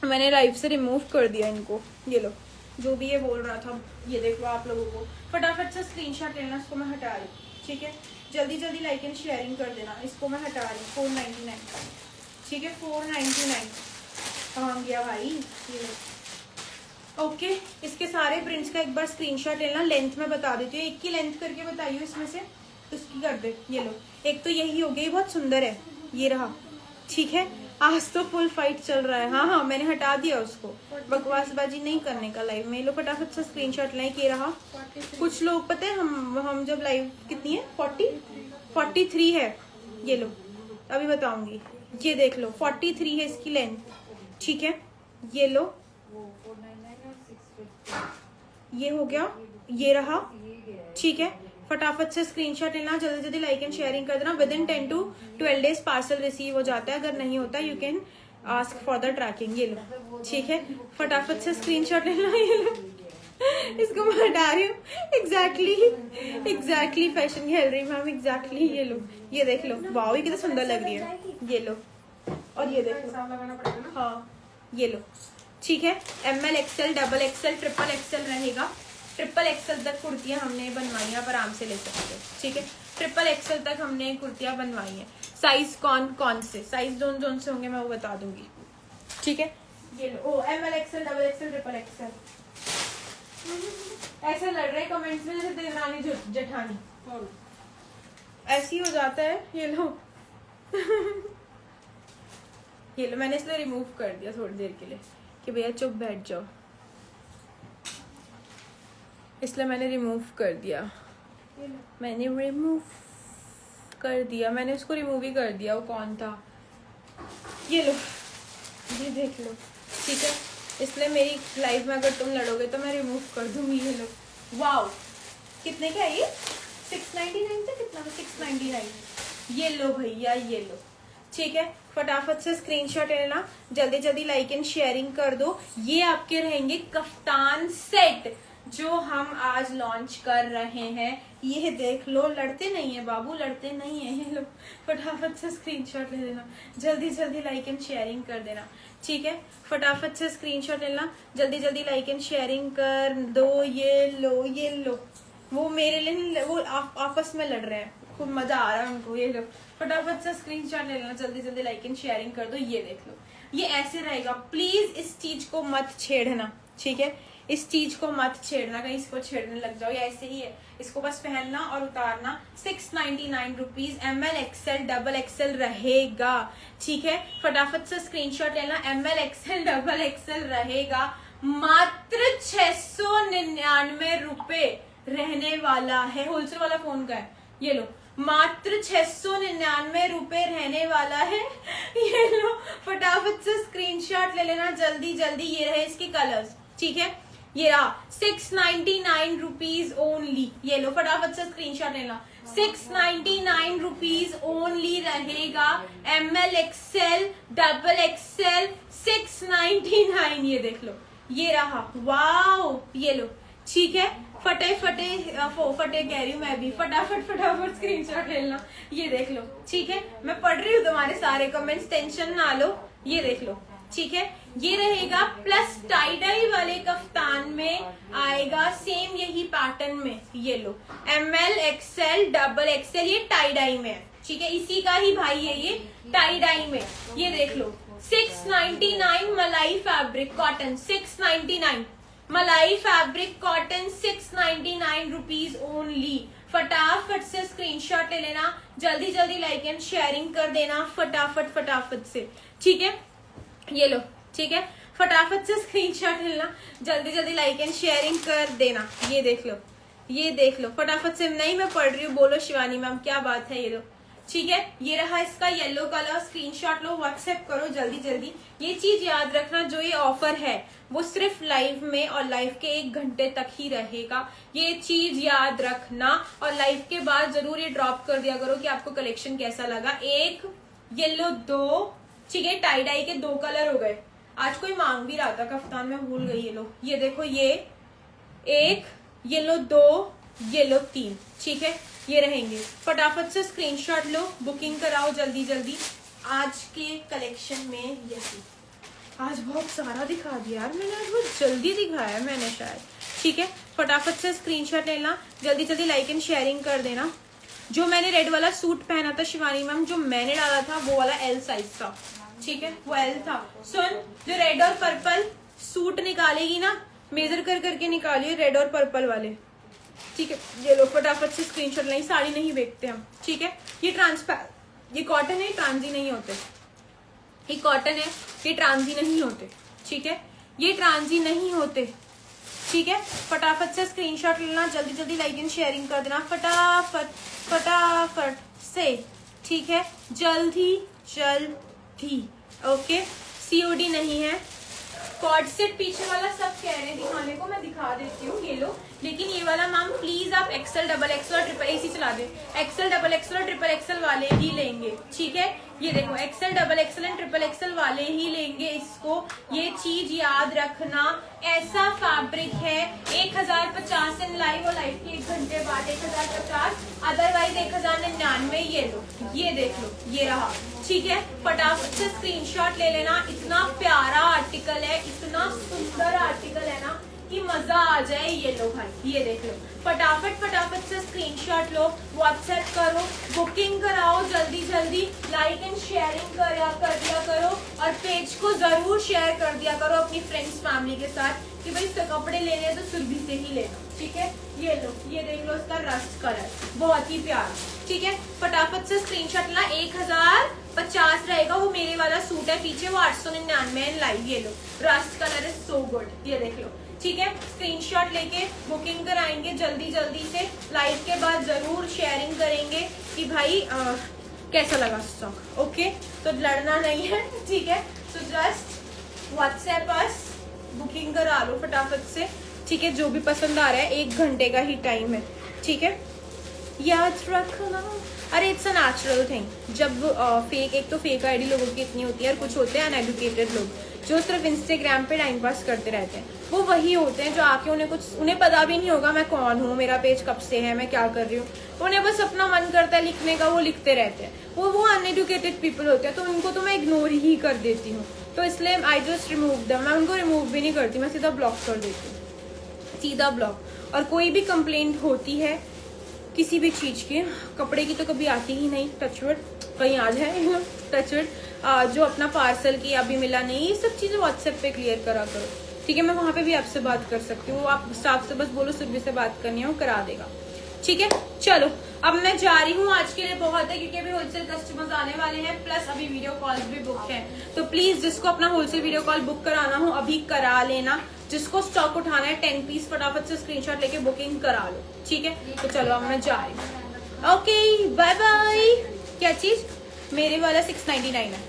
[SPEAKER 1] मैंने लाइव से रिमूव कर दिया इनको, ये लो, जो भी ये बोल रहा था, ये देखो आप लोगों को। फटाफट से स्क्रीनशॉट लेना, इसको मैं हटा रही, ठीक है। जल्दी जल्दी लाइक एंड शेयरिंग कर देना, इसको मैं हटा रही। 499, ठीक है, 499 कहाँ गया भाई, ये ओके। इसके सारे प्रिंट्स का एक बार स्क्रीनशॉट लेना, लेंथ में बता देती हूँ, एक की लेंथ करके बताइए इसमें से, उसकी कर दे। ये लो, एक तो यही हो गई, बहुत सुंदर है, ये रहा, ठीक है। आज तो फुल फाइट चल रहा है, हाँ हाँ मैंने हटा दिया उसको, बकवासबाजी नहीं करने का लाइव में। लो फटाफट से स्क्रीनशॉट लाइक, ये रहा। कुछ लोग पता है, हम जब लाइव कितनी है, 43 है, ये लो अभी बताऊंगी, ये देख लो 43 है इसकी लेंथ, ठीक है। ये लो, ये हो गया, ये रहा, ठीक है। फटाफट से स्क्रीनशॉट लेना, जल्दी जल्दी लाइक एंड शेयरिंग कर देना। Within 10 to 12 days parcel receive हो जाता है, अगर नहीं होता you can ask for the tracking. ये लो, ठीक है। फटाफट से स्क्रीनशॉट लेना, ये लो, इसको मैं हटा रही हूँ। Exactly fashion gallery ma'am, exactly. ये लो, ये देख लो, वाओ ये कितना सुंदर लग रही है, ये लो, और ये देख लो, हाँ ये लो, ठीक है। ML XL, double XL, triple XL रहेगा। ट्रिपल XL तक कुर्तियां हमने बनवाई हैं, आप आराम से ले सकते हो, ठीक है। ट्रिपल XL तक हमने कुर्तियां बनवाई हैं। साइज कौन से, साइज जोन से होंगे मैं वो बता दूंगी, ठीक है। ये लो, ओ ML XL, double XL, triple XL। ऐसा लड़ रहे कमेंट्स में जैसे देवरानी जेठानी, ऐसी हो जाता है। ये लो ये लो, मैंने इसलिए रिमूव कर दिया थोड़ी देर के लिए कि भैया चुप बैठ जाओ, इसलिए मैंने रिमूव कर दिया। मैंने रिमूव कर दिया, मैंने उसको रिमूव ही कर दिया, वो कौन था, ये लो, ये देख लो, ठीक है। इसलिए मेरी लाइफ में अगर तुम लड़ोगे तो मैं रिमूव कर दूंगी। ये लो, वाओ, कितने का है ये? 699 से कितना? 699। ये लो भैया, ये लो, ठीक है। फटाफट से स्क्रीनशॉट लेना, जल्दी जल्दी लाइक एंड शेयरिंग कर दो। ये आपके रहेंगे कफ्तान सेट जो हम आज लॉन्च कर रहे हैं। ये देख लो, लड़ते नहीं है बाबू, लड़ते नहीं है ये लोग। फटाफट से स्क्रीनशॉट ले लेना, जल्दी जल्दी लाइक एंड शेयरिंग कर देना, ठीक है। फटाफट से स्क्रीनशॉट लेना, जल्दी जल्दी लाइक एंड शेयरिंग कर दो। ये लो, ये लो, वो मेरे लिए, वो आपस में लड़ रहे हैं, खूब मजा आ रहा है उनको। ये लो, फटाफट से स्क्रीनशॉट ले लेना, जल्दी जल्दी लाइक एंड शेयरिंग कर दो। ये देख लो, ये ऐसे रहेगा। प्लीज इस चीज को मत छेड़ना, ठीक है। इस चीज को मत छेड़ना, कहीं इसको छेड़ने लग जाओ, या ऐसे ही है। इसको बस पहनना और उतारना। 699 रुपीज, ML XL XXL रहेगा, ठीक है। फटाफट से स्क्रीनशॉट लेना, ML XL XXL रहेगा। मात्र 699 रुपए रहने वाला है। होलसेल वाला फोन का है, ये लो, मात्र 699 रुपए रहने वाला है। ये लो, फटाफट से स्क्रीनशॉट ले लेना, जल्दी जल्दी। ये रहे इसके कलर्स, ठीक है। ये रहा 699 रुपीज ओनली। ये लो, फटाफट से स्क्रीनशॉट लेना, 699 रुपीज ओनली रहेगा। ML XL XXL 699। ये देख लो, ये रहा, वाओ, ये लो, ठीक है। फटे कह रही हूँ मैं भी, फटाफट स्क्रीनशॉट ले लेना। ये देख लो, ठीक है। मैं पढ़ रही हूँ तुम्हारे सारे कमेंट्स, टेंशन ना लो। ये देख लो, ठीक है। ये रहेगा प्लस टाई डाई वाले कफ्तान में आएगा, सेम यही पैटर्न में। ये लो, ML XL XXL, ये टाई डाई में है, ठीक है। इसी का ही भाई है ये, टाई डाई में। ये देख लो, 699 मलाई फैब्रिक कॉटन, 699 मलाई फैब्रिक कॉटन, 699 रुपीज ओनली। फटाफट से स्क्रीनशॉट ले लेना, जल्दी जल्दी लाइक एंड शेयरिंग कर देना, फटाफट से, ठीक है। ये लो, ठीक है। फटाफट से स्क्रीनशॉट लेना, जल्दी जल्दी लाइक एंड शेयरिंग कर देना। ये देख लो, ये देख लो, फटाफट से। नहीं मैं पढ़ रही हूँ, बोलो शिवानी मैम क्या बात है। ये लो, ठीक है। ये रहा इसका येलो कलर, स्क्रीनशॉट लो, व्हाट्सएप करो जल्दी जल्दी। ये चीज याद रखना, जो ये ऑफर है वो सिर्फ लाइव में और लाइव के 1 घंटे तक ही रहेगा, ये चीज याद रखना। और लाइव के बाद जरूर ये ड्रॉप कर दिया करो कि आपको कलेक्शन कैसा लगा। 1 येलो 2, ठीक है। टाई डाई के 2 कलर हो गए। आज कोई मांग भी रहा था कफ्तान में, भूल गई। ये लो, ये देखो, ये 1 येलो 2 येलो 3, ठीक है। ये रहेंगे। फटाफट से स्क्रीनशॉट लो, बुकिंग कराओ जल्दी जल्दी। आज के कलेक्शन में यही, आज बहुत सारा दिखा दिया यार मैंने, आज बहुत जल्दी दिखाया मैंने शायद, ठीक है। फटाफट से स्क्रीनशॉट लेना, जल्दी जल्दी लाइक एंड शेयरिंग कर देना। जो मैंने रेड वाला सूट पहना था शिवानी मैम, जो मैंने डाला था वो वाला L साइज था, ठीक है, वो L था। सुन, जो रेड और पर्पल सूट निकालेगी ना, मेजर कर करके निकालिए रेड और पर्पल वाले, ठीक है। ये लो, फटाफट से स्क्रीनशॉट लें, साड़ी नहीं बेचते हम, ठीक है। ये ये कॉटन है, ट्रांजी नहीं होते। ये कॉटन है, ये ट्रांजी नहीं होते, ठीक है। ये ट्रांजी नहीं होते, ठीक है। फटाफट से स्क्रीनशॉट लेना, जल्दी जल्दी लाइक एंड शेयरिंग कर देना, फटाफट से, ठीक है। जल्दी ओके। COD नहीं है। कॉर्ड सेट पीछे वाला सब कह रहे हैं दिखाने को, मैं दिखा देती हूँ, ये लो। लेकिन ये वाला मैम प्लीज आप XL XXL और ट्रिपल AC चला दे, XL XXL और ट्रिपल XL वाले ही लेंगे, ठीक है। ये देखो, XL XXL and triple XL वाले ही लेंगे इसको। ये चीज याद रखना, ऐसा फैब्रिक है 1050 इन लाइव, और लाइव के 1 घंटे बाद 1050, अदरवाइज 1099। ये लो, ये देख लो, ये रहा, ठीक है। फटाफट से स्क्रीनशॉट ले लेना। इतना प्यारा आर्टिकल है, इतना सुंदर आर्टिकल है ना कि मजा आ जाए। ये लो भाई, ये देख लो, फटाफट से स्क्रीनशॉट लो, व्हाट्सएप करो, बुकिंग कराओ जल्दी जल्दी, लाइक एंड शेयरिंग कर दिया करो, और पेज को जरूर शेयर कर दिया करो अपनी फ्रेंड्स फैमिली के साथ कि भाई कपड़े लेने हैं तो सुरभि से ही लेना, ठीक है। ये लो, ये देख लो इसका रस्ट कलर, बहुत ही प्यारा, ठीक है। फटाफट से स्क्रीनशॉट ला, 1050 रहेगा। वो मेरे वाला सूट है पीछे, वो 899 लाइव। ये लो, rust colour is so good, ये देख लो, ठीक है। स्क्रीनशॉट लेके बुकिंग कराएंगे जल्दी जल्दी से। लाइव के बाद जरूर शेयरिंग करेंगे कि भाई कैसा लगा स्टॉक, ओके। तो लड़ना नहीं है, ठीक है। तो जस्ट व्हाट्सएप अस, बुकिंग करा लो फटाफट से, ठीक है। जो भी पसंद आ रहा है, 1 घंटे का ही टाइम है, ठीक है। याद रखना, अरे इट्स अ नेचुरल थिंग। जब फेक, एक तो फेक आईडी लोगों की इतनी होती है, और कुछ होते हैं अनएडुकेटेड लोग जो सिर्फ इंस्टाग्राम पे टाइम पास करते रहते हैं। वो वही होते हैं जो आके उन्हें पता भी नहीं होगा मैं कौन हूँ, मेरा पेज कब से है, मैं क्या कर रही हूँ। उन्हें बस अपना मन करता है लिखने का, वो लिखते रहते हैं। वो अनएडुकेटेड पीपल होते हैं, तो उनको तो मैं इग्नोर ही कर देती हूँ। तो इसलिए आई जस्ट रिमूव देम। मैं उनको रिमूव भी नहीं करती, मैं सीधा ब्लॉक कर देती हूँ, सीधा ब्लॉक। और कोई भी कंप्लेंट होती है किसी भी चीज की, कपड़े की तो कभी आती ही नहीं, टचवुड, कहीं आ जाए टचवुड। जो अपना पार्सल की अभी मिला नहीं, ये सब चीजें व्हाट्सएप पे क्लियर करा करो, ठीक है। मैं वहां पे भी आपसे बात कर सकती हूँ, आप स्टाफ से बस बोलो सुरभि से बात करनी है, वो करा देगा, ठीक है। चलो अब मैं जा रही हूँ, आज के लिए बहुत है, क्योंकि अभी होलसेल कस्टमर्स आने वाले हैं, प्लस अभी वीडियो कॉल्स भी बुक हैं। तो प्लीज जिसको अपना होलसेल वीडियो कॉल बुक कराना हो अभी करा लेना। जिसको स्टॉक उठाना है 10 पीस, फटाफट से स्क्रीनशॉट लेके बुकिंग करा लो, ठीक है। तो चलो अब मैं जा रही हूँ, ओके बाय बाय। क्या चीज? मेरे वाला 699 है।